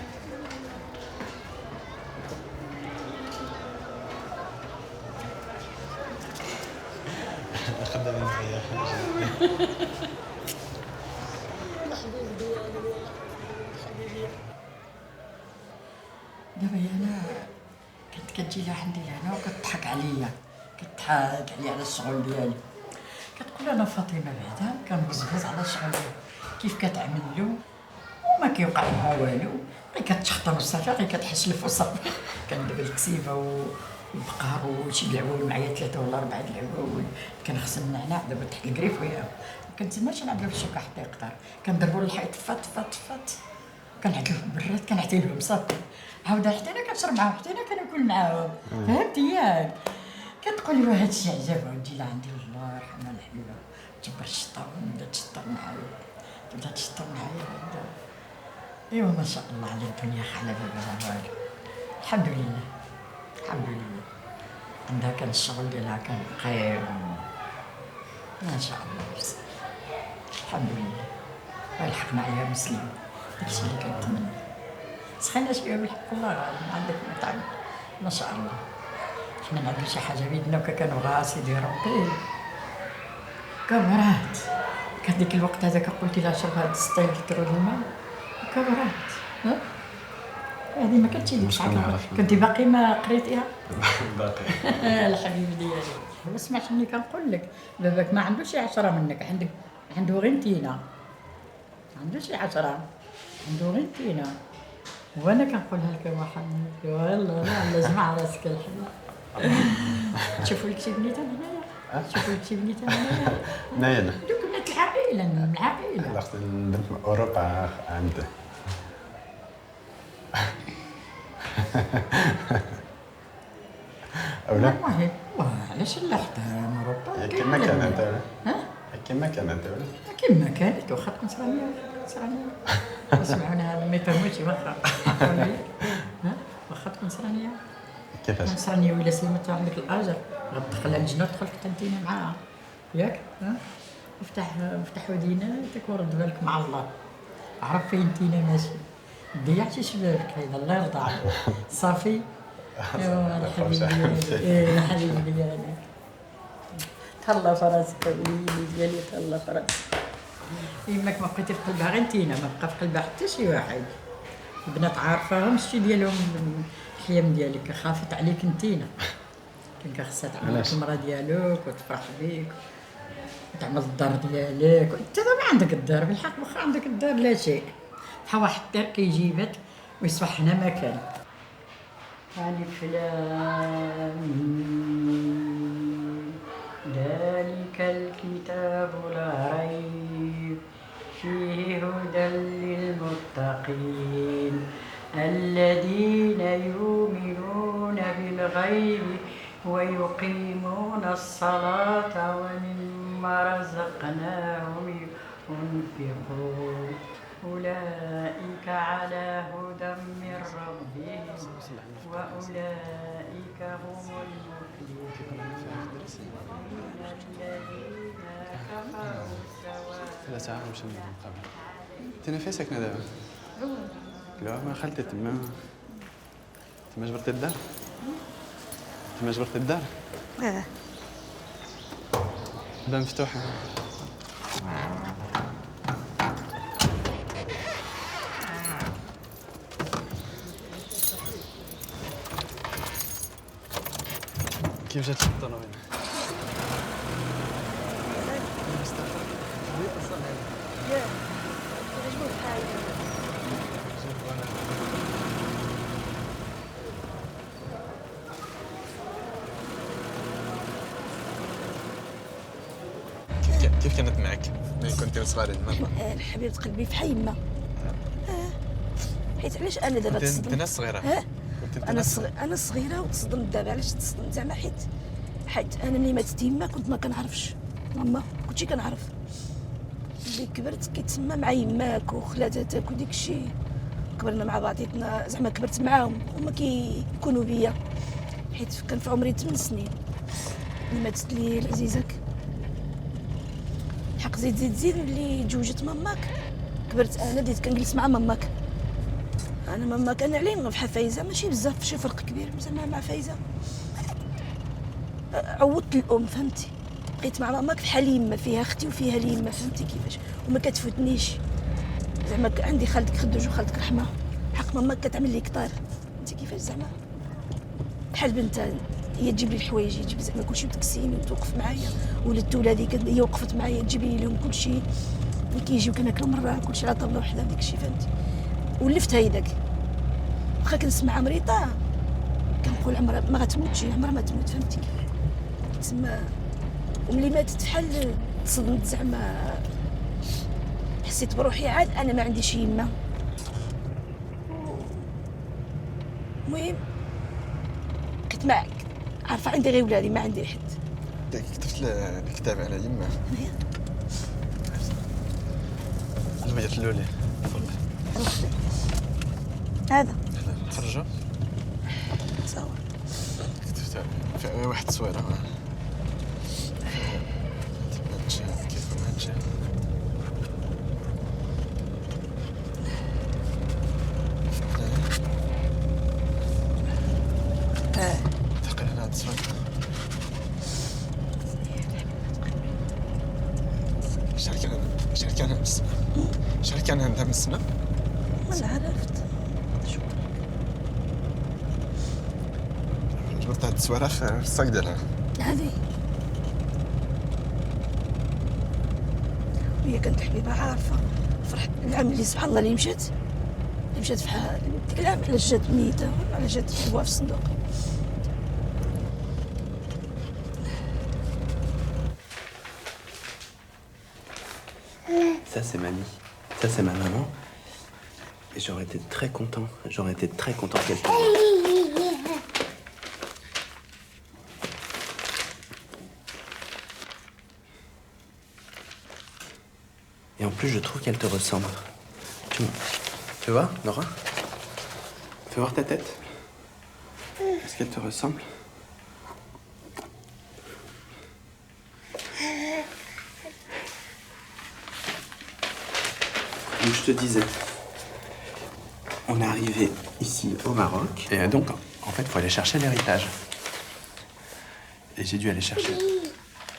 خدامين معايا. دابا هي انا كنت كتجي لعندي هنا وكتضحك عليا، كتضحك عليا على الشغل ديالي، كتقول انا فاطمه بعدا كنبزبز على الشغل ديالي كيف كتعمل له وما كيوقع لها والو، غير كتشخطن وصافي، غير كتحشلف وصافي. كندير الكسيفه والبقار وشي العوال معايا 3 ولا 4 د العوال، كنغسل النعناع دابا تحت الكريف وياه، ما كنتسناش نعملو في الشوكه حتى يقطر، كنضربو للحيط فات فات فات، كنعكلو في البراد كنعطي لهم صافي، عاود حتى انا كنشرب معاهم حتى انا كناكل معاهم، فهمتي ياك؟ كتقول لي هاد الشيء عجبها وتجي لعندي الله يرحمها الحبيبه، تجبر الشطه ونبدا تشطر معايا، تبدا تشطر معايا هكذا. ايوا ما شاء الله على الدنيا حلال بابا، الحمد لله الحمد لله. عندها كان الشغل ديالها كان قيم ما شاء الله بس الحمد لله. لحقنا عليها مسلمة، داكشي اللي كنتمنى. سخينا شويه بالحق الله غالب، عندك مطعم ما شاء الله. حنا نعملو شي حاجه بيدنا وكا كنبغيها سيدي ربي كبرات. كديك الوقت هذاك قلتي لها شرب هاد 6 لتر د الماء كبرات. ها هادي ما كانتش ديك الساعه، كنتي باقي ما قريتيها؟ باقي. الحبيب ديالي ما سمعتش ملي كنقول لك باباك ما عندوش 10 منك، عنده غير انتينا، ما عندوش 10، عنده غير انتينا. وانا كنقولها لك يا محمد، والله لازم على راسك الحبيب. تشوفوا لك شي بنيته هنايا؟ تشوفوا لك شي بنيته هنايا؟ نايا دوك بنات العائله من العائله. لاخت البنت من اوروبا عنده. أولا؟ والله علاش لا حتى اوروبا كما كانت ولا؟ ها؟ كما كانت ولا؟ كما كانت واخا تكون نصرانيه يسمعونا هذا ما يفهموش واخا. ها واخا تكون نصرانيه كيفاش؟ نصرانيه ولا سلمت عندك الاجر غتدخلها للجنه وتدخل تقدينا معاها ياك. ها افتح وديناتك ورد بالك مع الله، عرف فين تينا ماشي، ضيعتي شبابك هذا الله يرضى عليك صافي. ايوا الحبيب ديالي، الحبيب ديالي تهلا في راسك وليدي ديالي، تهلا في راسك. يماك ما بقيتي في قلبها غير انتينا، ما بقى في قلبها حتى شي واحد. البنات عارفاهم الشي ديالهم الحيام ديالك، خافت عليك انتينا، كان خاصها تعمل لك المرا ديالك وتفرح بيك وتعمل الدار ديالك. انت ما عندك الدار بالحق، واخا عندك الدار لا شيء، بحال واحد الدار كيجيبك ويصبح هنا مكان. ألف لام ميم ذلك الكتاب لا ريب فيه هدى للمتقين الذين يؤمنون بالغيب ويقيمون الصلاة ومما رزقناهم ينفقون أولئك على هدى من ربهم وأولئك هم المفلحون. الذين كفروا سواء. 3 ساعات مشى من قبل. انت فين ساكنه دابا؟ لا ما خلتي تما جبرتي الدار؟ تما جبرتي الدار؟ باب مفتوحه. كيف جات الطنوبين؟ كيف كانت معك ملي كنتي صغارين ماما؟ حبيبة قلبي في حي يما. حيت علاش انا دابا تصدمت؟ كنت ناس صغيره. انا صغيره وتصدمت دابا. علاش تصدمت زعما؟ حيت انا ملي ماتت يما كنت ما كنعرفش ماما، كنتي كنعرف. ملي كبرت كيتسمى مع يماك وخلاتاتك وديك الشيء، كبرنا مع بعضياتنا زعما كبرت معاهم هما كيكونوا بيا. حيت كان في عمري 8 سنين ملي ماتت لي العزيزك. حق زيد ملي تزوجت ماماك كبرت انا، بديت كنجلس مع ماماك. انا ماماك انا علي نغفحها فايزه، ماشي بزاف شي فرق كبير زعما مع فايزه. عوضت الام فهمتي، بقيت مع ماماك بحال يما، فيها اختي وفيها اليما فهمتي كيفاش، وما كتفوتنيش زعما. عندي خالتك خدوج وخالتك رحمه، حق ماماك كتعمل لي كطار فهمتي كيفاش زعما. بحال بنتها هي تجيب لي الحوايج، تجيب زعما كلشي وتكسيني وتوقف معايا. ولدت ولادي هي وقفت معايا تجيب لي لهم كلشي، ملي كيجيو كناكلوا مره كلشي على طابله وحده داك الشيء فهمتي. ولفت هيداك واخا كنسمع مريضه كنقول عمرها ما غتموتش، عمرها ما تموت فهمتي كيف تسمى. وملي ماتت بحال تصدمت زعما، حسيت بروحي عاد انا ما عنديش يما. المهم كنت معك عارفه عندي غير ولادي ما عندي حد. كتبت الكتاب على يما. البيت اللولي هذا نخرجوا تصور. كتبت في واحد التصويره كيف هادشي. تقريبا هاد التصويره شحال كان عندها من السنة؟ ما عرفت. جبرت هاد التصويرة في الصاك ديالها. هذه وهي كانت حبيبة عارفة. فرحت العام اللي سبحان الله اللي مشات في ديك العام علاش جات ميتة، علاش جات جابوها في الصندوق. Ça c'est mamie, ça c'est ma maman. Et j'aurais été très content qu'elle te voie. Et en plus je trouve qu'elle te ressemble. Tu vois, Nora? Fais voir ta tête. Est-ce qu'elle te ressemble? Donc je te disais, on est arrivé ici au Maroc et donc en fait il faut aller chercher l'héritage. Et j'ai dû aller chercher.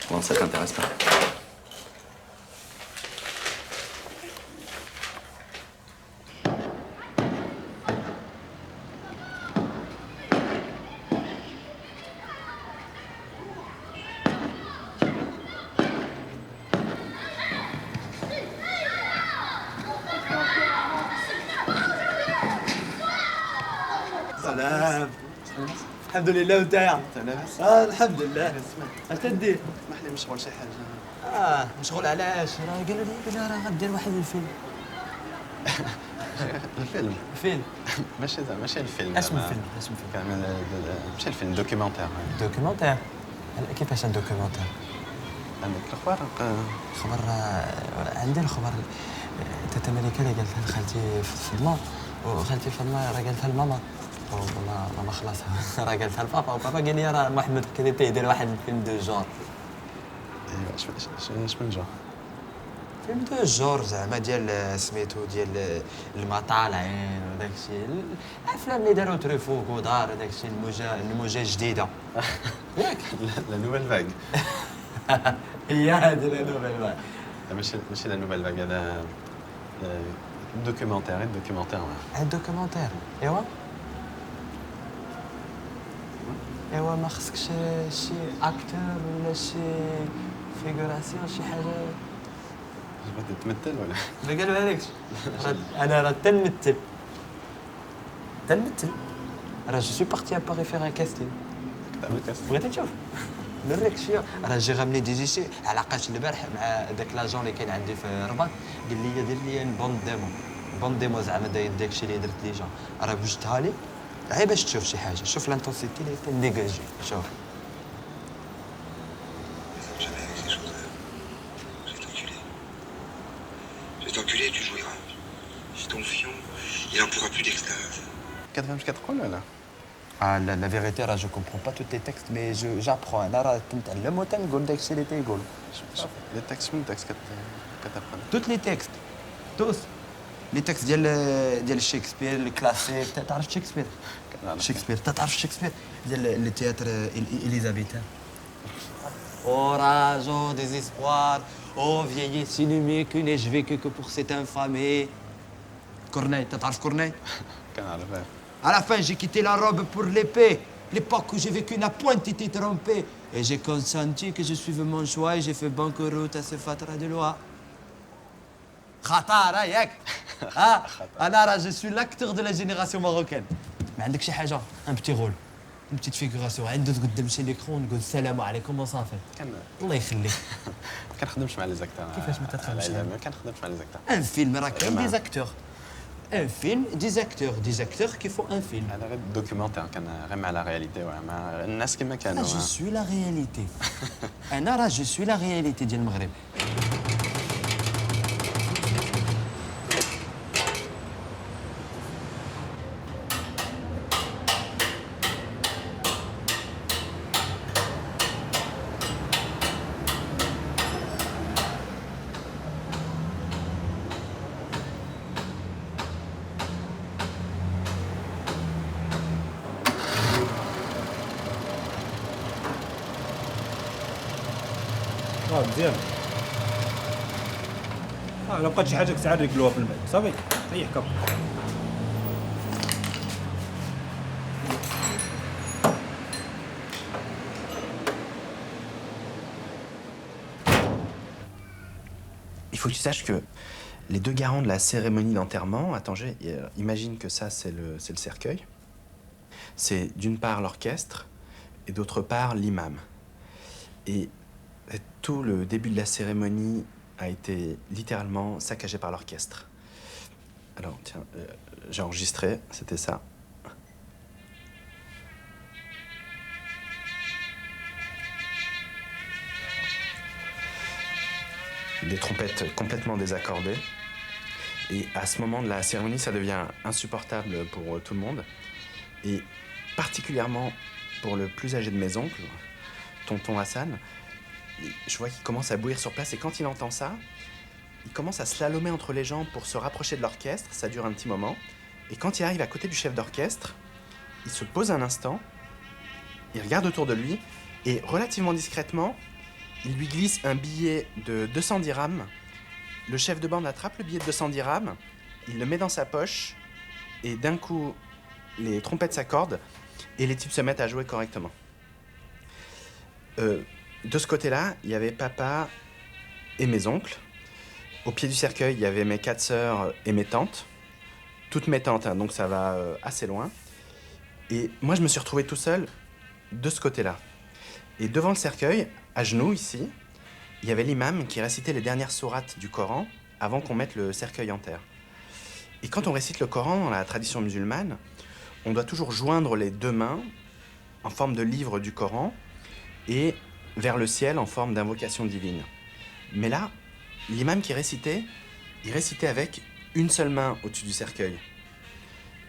Bon, ça t'intéresse pas. سلام. الحمد لله وتاع. الحمد لله. اش تدير؟ اسمح لي مشغول شي حاجه. مشغول علاش؟ راه قالوا لي راه غدير واحد الفيلم. الفيلم؟ ماشي الفيلم. اسم الفيلم؟ ماشي الفيلم دوكيومونتير. دوكيومونتير؟ كيفاش دوكيومونتير؟ عندك الخبر عندي الخبر. تاتا مليكه اللي قالتها لخالتي فاطمه، وخالتي فاطمه راه قالتها لماما، وماما خلاص راه قالتها لبابا، وبابا قال لي راه محمد كذا تيدير واحد الفيلم دو جور. ايوا شمن جور؟ فيلم دو جور زعما ديال سميتو ديال المطالعين وداك الشيء، الافلام اللي داروا تريفو كودار وداك الشيء، الموجه الجديده. ياك لا نوفيل فاغ. هي هذه لا نوفيل فاغ. ماشي لا نوفيل فاغ، هذا الدوكيومونتير. الدوكيومونتير ايوا ما خصكش شي اكتور ولا شي فيغوراسيون شي حاجه. بغيتي تمثل ولا؟ ما قالوها لكش. انا راه تنمثل راه جو سوي بارتي ا باري فيغ ان كاستين. بغيتي تشوف؟ نوريك شويه راه جي غامني دي جيشي علاقاش البارح مع داك لاجون اللي كاين عندي في الرباط قال لي دير لي بوند ديمو زعما داير داكشي اللي درت ليجا راه وجدتها لي غير باش تشوف شي حاجه شوف لانتونسيتي اللي تنديجاجي شوف Je vais t'enculer et tu jouiras. Si ton fion, il n'en pourra plus d'extase. كتفهم اش كتقول ولا؟ لا فيغيتي راه جو كومبرون با تو تي تيكست مي جابخون انا راه تنتعلم وتنقول داكشي اللي تيقول لي تكست من تكست كتابخون توت لي تيكست توس لي تيكست ديال شكسبير الكلاسيك تعرف شكسبير تعرف شكسبير ديال لي تياتر اليزابيثان Orage, désespoir, oh vieillesse inhumée, que n'ai-je vécu que pour cette infamie. Corneille, t'as Corneille? À la fin, j'ai quitté la robe pour l'épée. L'époque où j'ai vécu n'a point été trompée. Et j'ai consenti que je suive mon choix et j'ai fait banqueroute à ce fatras de loi. Khatar, yak. Ah, Anara, je suis l'acteur de la génération marocaine. Mais عندك شي حاجة, un petit rôle. Une petite figuration, عندو تقدم شي ليكرون نقول السلام عليكم وصافي. الله يخليك. كنخدمش مع لي زاكتور. كيفاش ما تخدمش؟ ما كنخدمش مع لي زاكتور. Un film, راه كاين دي زاكتور. Un film, des acteurs qui font un film. هذا غير دوكيومونتير كان غير مع لا رياليتي مع الناس كما كانوا. Je suis la réalité. أنا راه je suis la réalité ديال المغرب. مزيان لو بقات شي حاجه كتعرق قلوها في الماء صافي ريح كب Il faut que tu saches que les deux garants de la cérémonie d'enterrement, attends, imagine que ça c'est le cercueil. C'est d'une part l'orchestre et d'autre part l'imam. Et tout le début de la cérémonie a été littéralement saccagé par l'orchestre. Alors, tiens, j'ai enregistré, c'était ça. Des trompettes complètement désaccordées. Et à ce moment de la cérémonie, ça devient insupportable pour tout le monde. Et particulièrement pour le plus âgé de mes oncles, tonton Hassan. Je vois qu'il commence à bouillir sur place et quand il entend ça, il commence à slalomer entre les jambes pour se rapprocher de l'orchestre, ça dure un petit moment. Et quand il arrive à côté du chef d'orchestre, il se pose un instant, il regarde autour de lui et relativement discrètement, il lui glisse un billet de 200 dirhams. Le chef de bande attrape le billet de 200 dirhams, il le met dans sa poche et d'un coup, les trompettes s'accordent et les types se mettent à jouer correctement. De ce côté-là, il y avait papa et mes oncles. Au pied du cercueil, il y avait mes 4 sœurs et mes tantes. Toutes mes tantes, hein, donc ça va assez loin. Et moi, je me suis retrouvé tout seul de ce côté-là. Et devant le cercueil, à genoux ici, il y avait l'imam qui récitait les dernières sourates du Coran avant qu'on mette le cercueil en terre. Et quand on récite le Coran dans la tradition musulmane, on doit toujours joindre les deux mains en forme de livre du Coran et vers le ciel en forme d'invocation divine. Mais là, l'imam qui récitait, il récitait avec une seule main au-dessus du cercueil.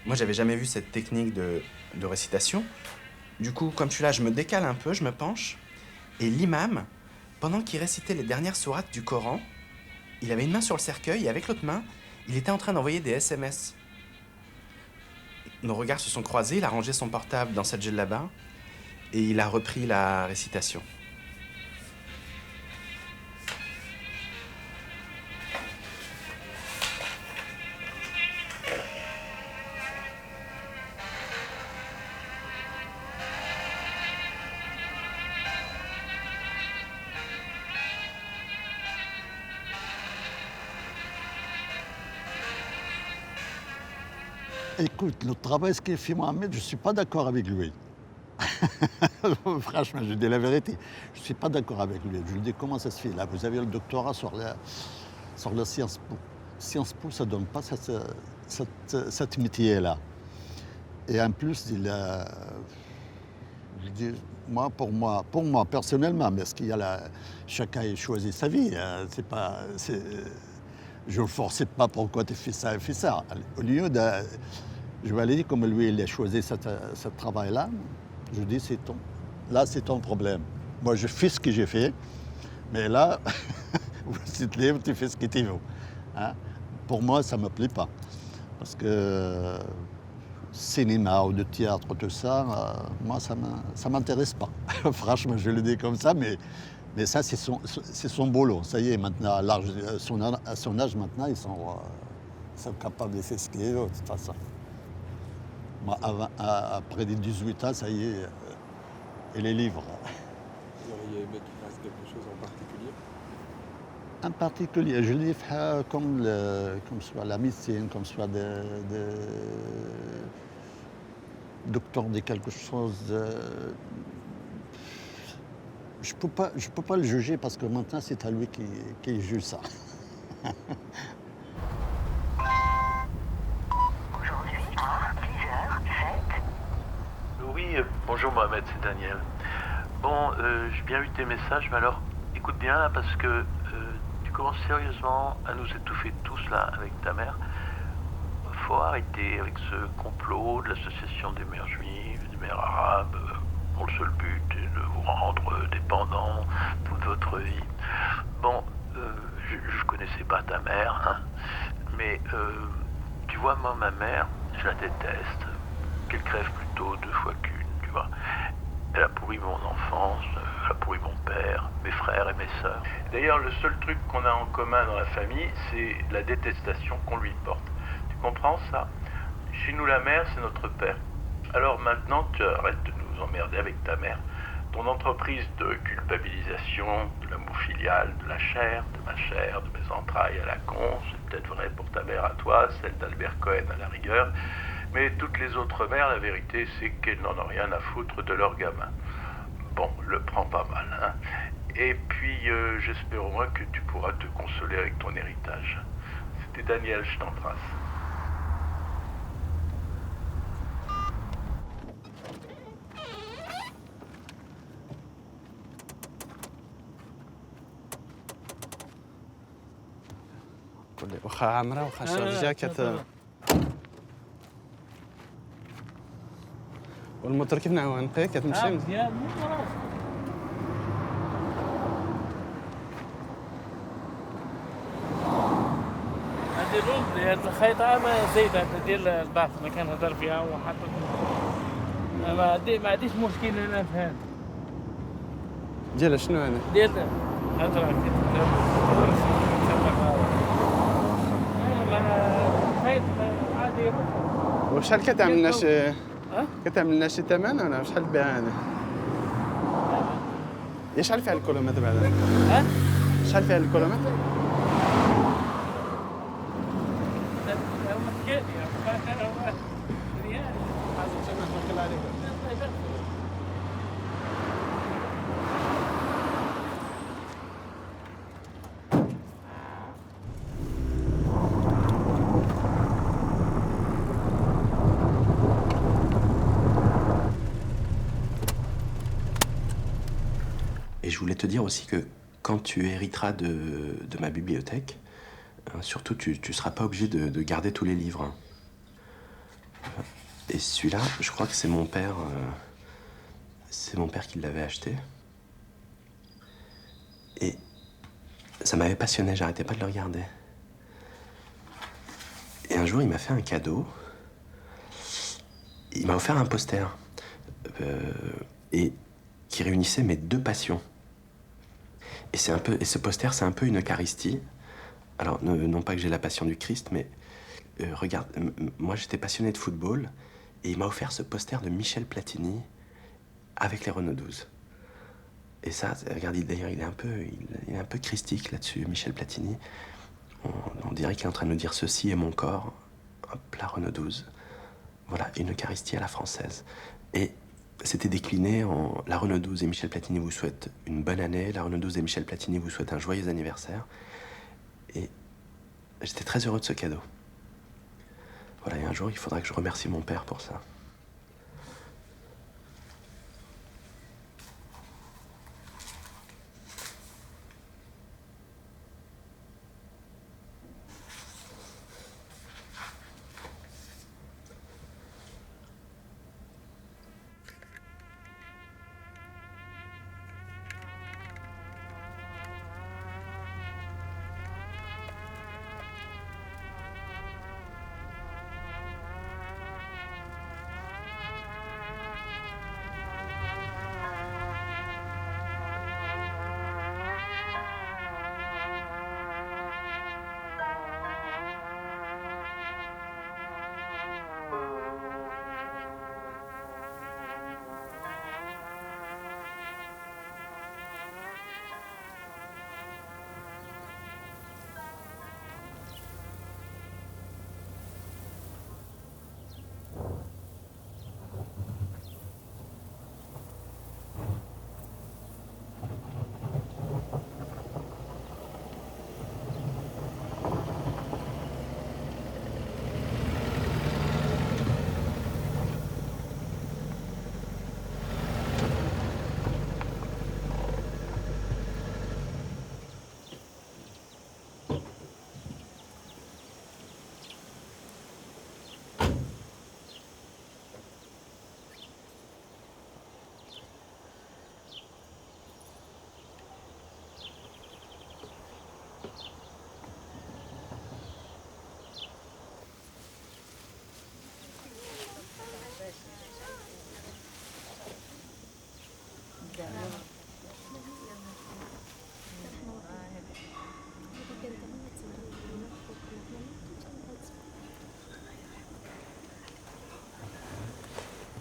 Moi, j'avais jamais vu cette technique de récitation. Du coup, comme je suis là, je me décale un peu, je me penche. Et l'imam, pendant qu'il récitait les dernières sourates du Coran, il avait une main sur le cercueil et avec l'autre main, il était en train d'envoyer des SMS. Nos regards se sont croisés, il a rangé son portable dans cette djellaba et il a repris la récitation. Écoute, le travail qu'il fait Mohamed, je ne suis pas d'accord avec lui. Franchement, je dis la vérité. Je ne suis pas d'accord avec lui. Je lui dis comment ça se fait. Là, vous avez le doctorat sur la Sciences Po. Sciences Po, ça ne donne pas cette métier-là. Et en plus, je dis, pour moi, personnellement, parce qu'il y a chacun choisit sa vie. Je ne le forçais pas pourquoi tu fais ça et fais ça. Au lieu de... Je vais aller dire, comme lui, il a choisi ce travail-là, je dis, c'est ton problème. Moi, je fais ce que j'ai fait, mais là, si tu te lèves, tu fais ce que tu veux. Hein? Pour moi, ça ne me plaît pas. Parce que cinéma ou de théâtre, tout ça, moi, ça ne m'intéresse pas. Franchement, je le dis comme ça, mais ça, c'est son boulot. Ça y est, maintenant, à son âge, maintenant, ils sont capables de faire ce qu'ils veulent, de toute façon. Moi, après les 18 ans, ça y est, il est libre. Vous auriez aimé qu'il fasse quelque chose en particulier? En particulier, je dis comme soit la médecine, comme soit docteur de quelque chose. Je peux pas le juger parce que maintenant c'est à lui qui juge ça. Aujourd'hui, à 10h07. Oui, bonjour Mohamed, c'est Daniel. Bon, j'ai bien eu tes messages, mais alors écoute bien là parce que tu commences sérieusement à nous étouffer tous là avec ta mère. Faut arrêter avec ce complot de l'association des mères juives, des mères arabes, pour le seul but de vous rendre dépendants toute votre vie. Bon, je connaissais pas ta mère, hein, mais tu vois, moi, ma mère, je la déteste. Qu'elle crève plutôt 2 fois qu'une, tu vois. Elle a pourri mon enfance, elle a pourri mon père, mes frères et mes sœurs. D'ailleurs, le seul truc qu'on a en commun dans la famille, c'est la détestation qu'on lui porte. Tu comprends ça? Chez nous, la mère, c'est notre père. Alors maintenant, tu arrêtes de nous emmerder avec ta mère. Ton entreprise de culpabilisation, de l'amour filial, de la chair, de ma chair, de mes entrailles à la con, c'est peut-être vrai pour ta mère à toi, celle d'Albert Cohen à la rigueur, mais toutes les autres mères, la vérité, c'est qu'elles n'en ont rien à foutre de leur gamin. Bon, le prends pas mal, hein. Et puis, j'espère au moins que tu pourras te consoler avec ton héritage. C'était Daniel, je t'embrasse. واخا عامره واخا شارجه والموتور كيف نعاونقي كتمشي مزيان مو راسك هذه لون ديال الخيطه ما زايده ديال الباص ما كنهضر فيها وحاطط ما عنديش مشكل انا في هذا ديال شنو هذا ديال هضره وشحال كتعمل لنا شي ثمن ولا شحال تبيع هذا؟ شحال فيها الكيلومتر بعدا؟ شحال فيها الكيلومتر؟ Et je voulais te dire aussi que quand tu hériteras de ma bibliothèque, surtout tu ne seras pas obligé de garder tous les livres. Et celui-là, je crois que c'est mon père qui l'avait acheté. Et ça m'avait passionné, j'arrêtais pas de le regarder. Et un jour, il m'a fait un cadeau. Il m'a offert un poster et qui réunissait mes 2 passions. Et ce poster, c'est un peu une Eucharistie. Alors, non pas que j'ai la passion du Christ, mais regarde, moi j'étais passionné de football et il m'a offert ce poster de Michel Platini avec les Renault 12. Et ça, regarde, d'ailleurs, il est un peu christique là-dessus, Michel Platini. On dirait qu'il est en train de nous dire ceci est mon corps, hop, la Renault 12. Voilà, une Eucharistie à la française. Et c'était décliné en la Renault 12 et Michel Platini vous souhaite une bonne année, la Renault 12 et Michel Platini vous souhaite un joyeux anniversaire. Et j'étais très heureux de ce cadeau. Voilà, et un jour, il faudra que je remercie mon père pour ça.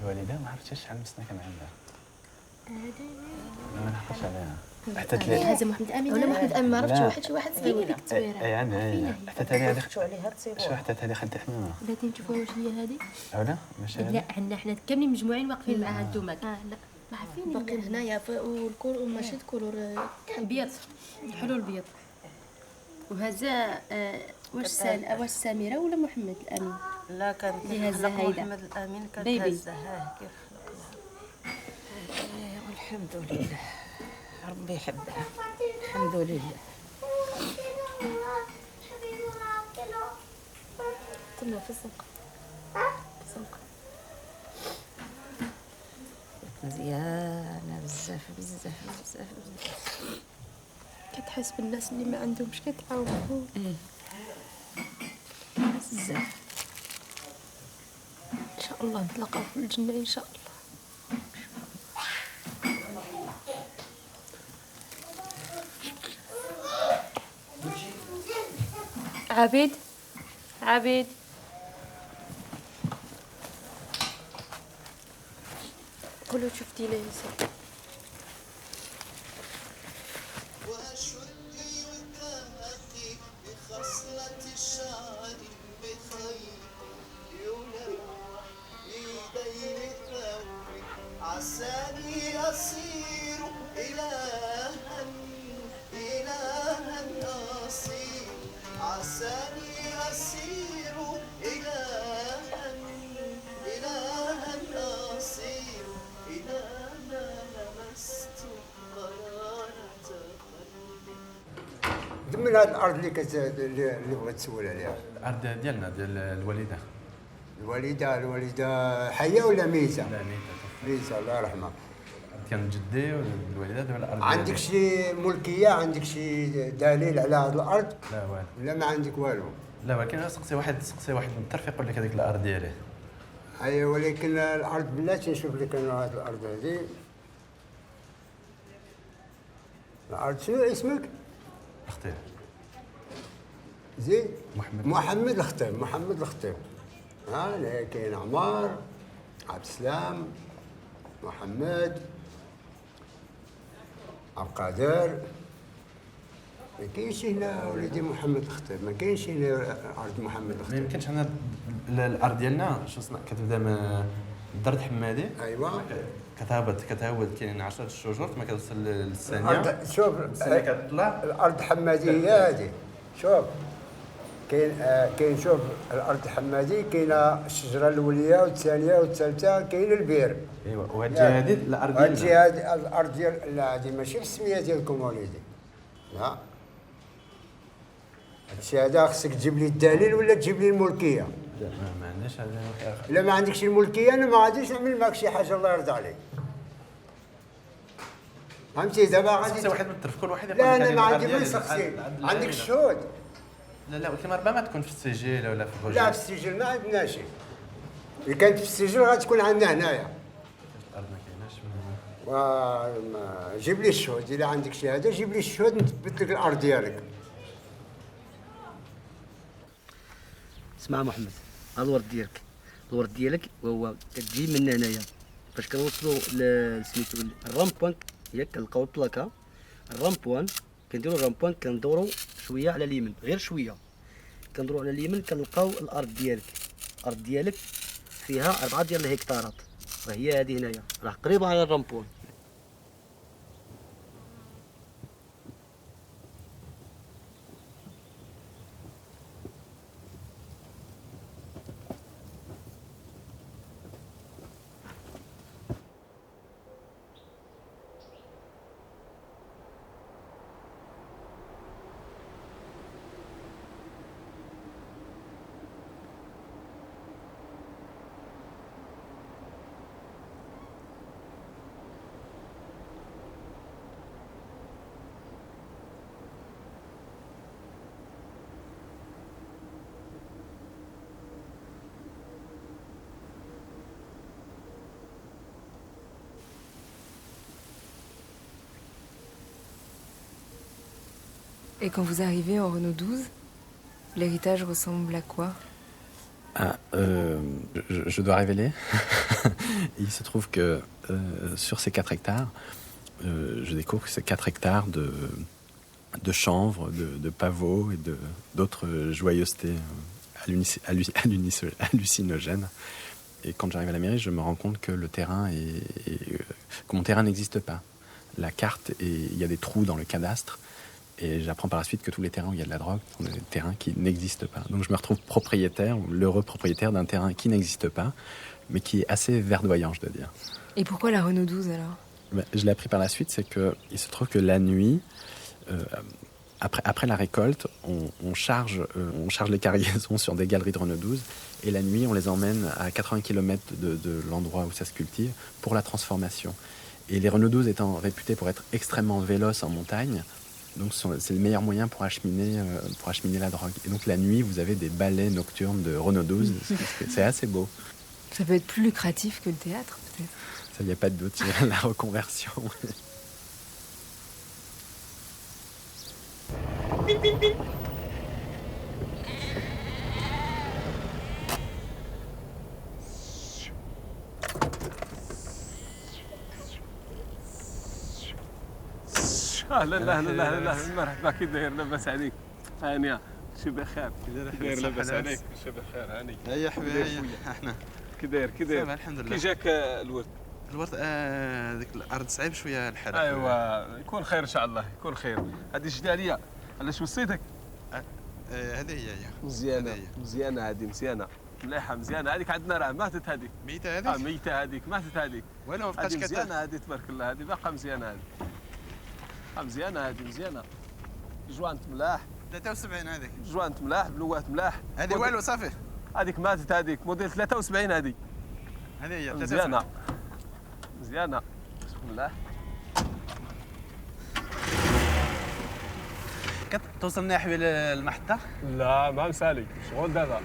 الوالده ما عرفتش شحال مسنا كان عندها. ما نحقش عليها. حتى هذا محمد امين ولا محمد امين ما عرفتش شي واحد فين ديك التصويره. اي عندها حتى ثاني هذه شو حتى ثاني خدت حمامه. بلاتي نشوفوها واش هي هذه؟ ولا ماشي لا عندنا حنا كاملين مجموعين واقفين معها انتوما. لا ما عارفين باقيين هنايا والكولور ماشي الكولور البيض الحلو البيض. وهذا واش سميره ولا محمد الامين؟ لا كانت اللي هزها هيدا محمد الامين كانت بيبي. هزها كيف والحمد لله ربي يحبها الحمد لله. تما في الزنقه مزيانه بزاف بزاف بزاف بزاف. كتحس بالناس اللي ما عندهمش كتعاونهم. بزاف ان شاء الله نتلاقاو في الجنه ان شاء الله. عبيد عبيد قولوا شفتي ليس بخصلة الشعر بخير ينوح يدين ثوري عساني أصير إلها أصير عساني أصير إلها أصير إذا ما لمست قرارة قلبي. من هذه الارض اللي بغيت تسول عليها. الارض ديالنا ديال الوالده. الوالده حيه ولا ميته؟ لا ميته الله يرحمها. كان جدي والوالده دابا الارض. عندك شي ملكيه عندك شي دليل على هذه الارض؟ لا والو. ولا ما عندك والو؟ لا ولكن سقسي واحد مطرف يقول لك هذيك الارض ديالي. ايوا ولكن الارض بلاتي نشوف لك انا هذه الارض هذه. الارض شنو اسمك؟ الخطيب. زيد؟ محمد الخطيب. ها كاين عمار، عبد السلام، محمد، عبد القادر. ما كاينش هنا وليدي محمد الخطيب، ما كاينش هنا ارض محمد الخطيب. ما يمكنش حنا الارض ديالنا شو صنع كتبدا من درد حمادي. ايوا كتهبط كاين 10 شجور ما كتوصل للثانيه شوف الثانيه كتطلع الارض حماديه هي هذه شوف كاين شوف الارض حمادي كاينه الشجره الاوليه والثانيه والثالثه كاين البير. ايوا وهاد الجهه هادي الارض ديالنا. هاد الجهه هادي الارض ديال لا هادي ماشي بالسميه ديالكم وليدي. لا هادشي هذا خصك تجيب لي الدليل ولا تجيب لي الملكيه. لا ما عندناش هذا. الا ما عندكش الملكيه انا ما غاديش نعمل معاك شي حاجه الله يرضى عليك. فهمتي دابا غادي واحد من الطرف كل واحد يقول لا انا ما عندي ما نسقسي عندك الشهود. لا ولكن ربما تكون في السجل ولا في الرجل. لا في السجل ما عندناش. إذا كانت في السجل غتكون عندنا هنايا. الارض ما كايناش. جيب لي الشهود الا عندك شهاده جيب لي الشهود نثبت لك الارض ديالك. اسمع محمد الورد ديالك وهو كتجي من هنايا فاش كنوصلوا سميتو الرامبوان ياك كنلقاو البلاكا الرامبوان كنديروا الرامبوان كندوروا شويه على اليمين غير شويه كندوروا على اليمين كنلقاو الارض ديالك فيها 4 ديال الهكتارات وهي هذه هنايا راه قريبه على الرامبوان. Et quand vous arrivez en Renault 12, l'héritage ressemble à quoi? Je dois révéler. Il se trouve que sur ces 4 hectares, je découvre que c'est 4 hectares de chanvre, de pavots et d'autres joyeusetés hallucinogènes. Et quand j'arrive à la mairie, je me rends compte que le terrain que mon terrain n'existe pas. La carte, il y a des trous dans le cadastre. Et j'apprends par la suite que tous les terrains où il y a de la drogue sont des terrains qui n'existent pas. Donc je me retrouve l'heureux propriétaire d'un terrain qui n'existe pas, mais qui est assez verdoyant, je dois dire. Et pourquoi la Renault 12 alors? Je l'ai appris par la suite, c'est qu'il se trouve que la nuit, après la récolte, on charge les cargaisons sur des galeries de Renault 12, et la nuit, on les emmène à 80 km de l'endroit où ça se cultive pour la transformation. Et les Renault 12 étant réputés pour être extrêmement véloces en montagne, donc c'est le meilleur moyen pour acheminer la drogue. Et donc la nuit, vous avez des ballets nocturnes de Renault 12. C'est assez beau. Ça peut être plus lucratif que le théâtre, peut-être. Ça, il n'y a pas de doute, c'est la reconversion. اهلا اهلا اهلا مرحبا كي داير لاباس عليك هانيه شي بخير كي داير لاباس عليك شي بخير هاني هيا حبيبي احنا كي داير الحمد لله كي جاك الورد ديك الارض صعيب شويه الحال ايوا يكون خير ان شاء الله يكون خير هذه جداليه علاش وصيتك هذه هي مزيانه هذه مزيانه مليحه مزيانه هذيك عندنا راه ماتت هذيك ميته هذيك ميته هذيك ماتت هذيك والو ما بقاتش مزيانه هذه تبارك الله هذه باقا مزيانه هذه مزيانه هذه مزيانه جوانت ملاح 73 هذيك جوانت ملاح بلوات ملاح هذه والو صافي هذيك ماتت هذيك موديل 73 هذه هي مزيانه مزيانه بسم الله كتوصلنا حبيبي للمحطه لا ما مسالي شغل دابا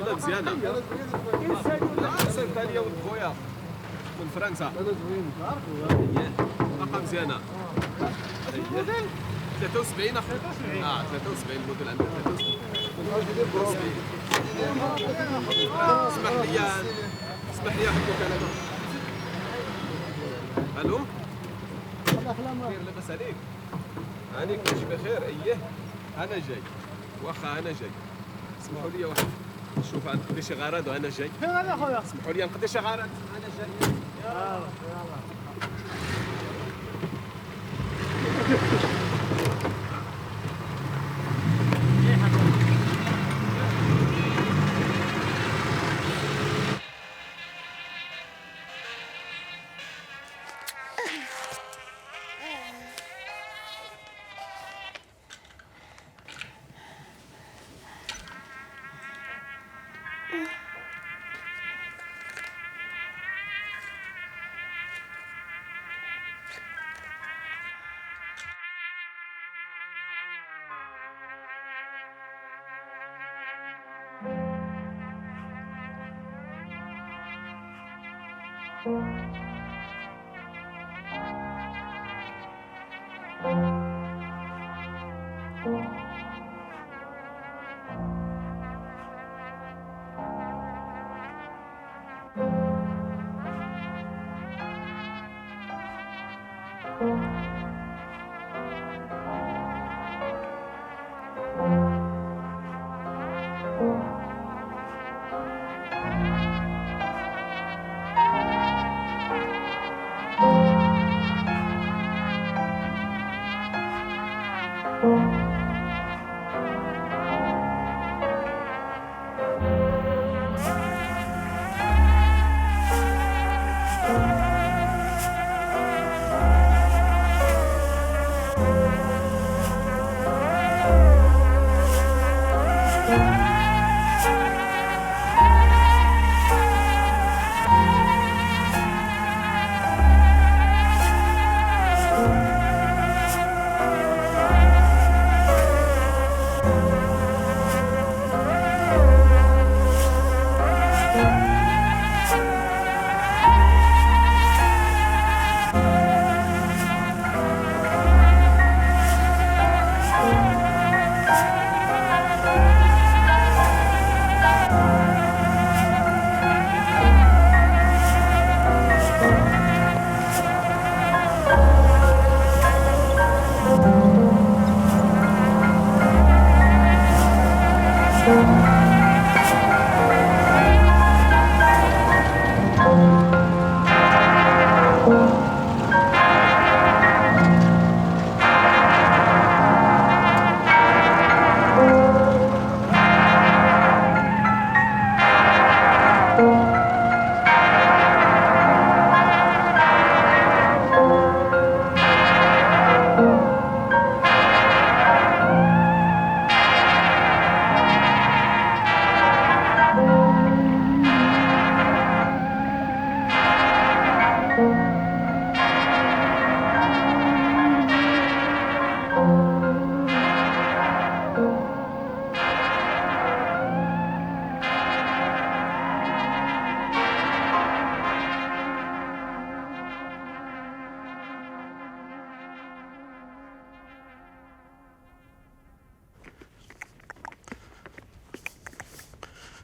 لا مزيانة. سير ثانية ولد خويا من فرنسا. باقا مزيانة. 73 اخي. 73 الموديل عندك 73. اسمح لي احبك انا. الو؟ خير لاباس عليك؟ عليك كلشي بخير؟ اييه انا جاي. واخا انا جاي. اسمحوا لي واحد. شوف نقضي شي غرض وانا جاي. فين انا خويا؟ اسمحوا لي نقضي شي غرض انا جاي. يلا يلا.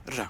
رجع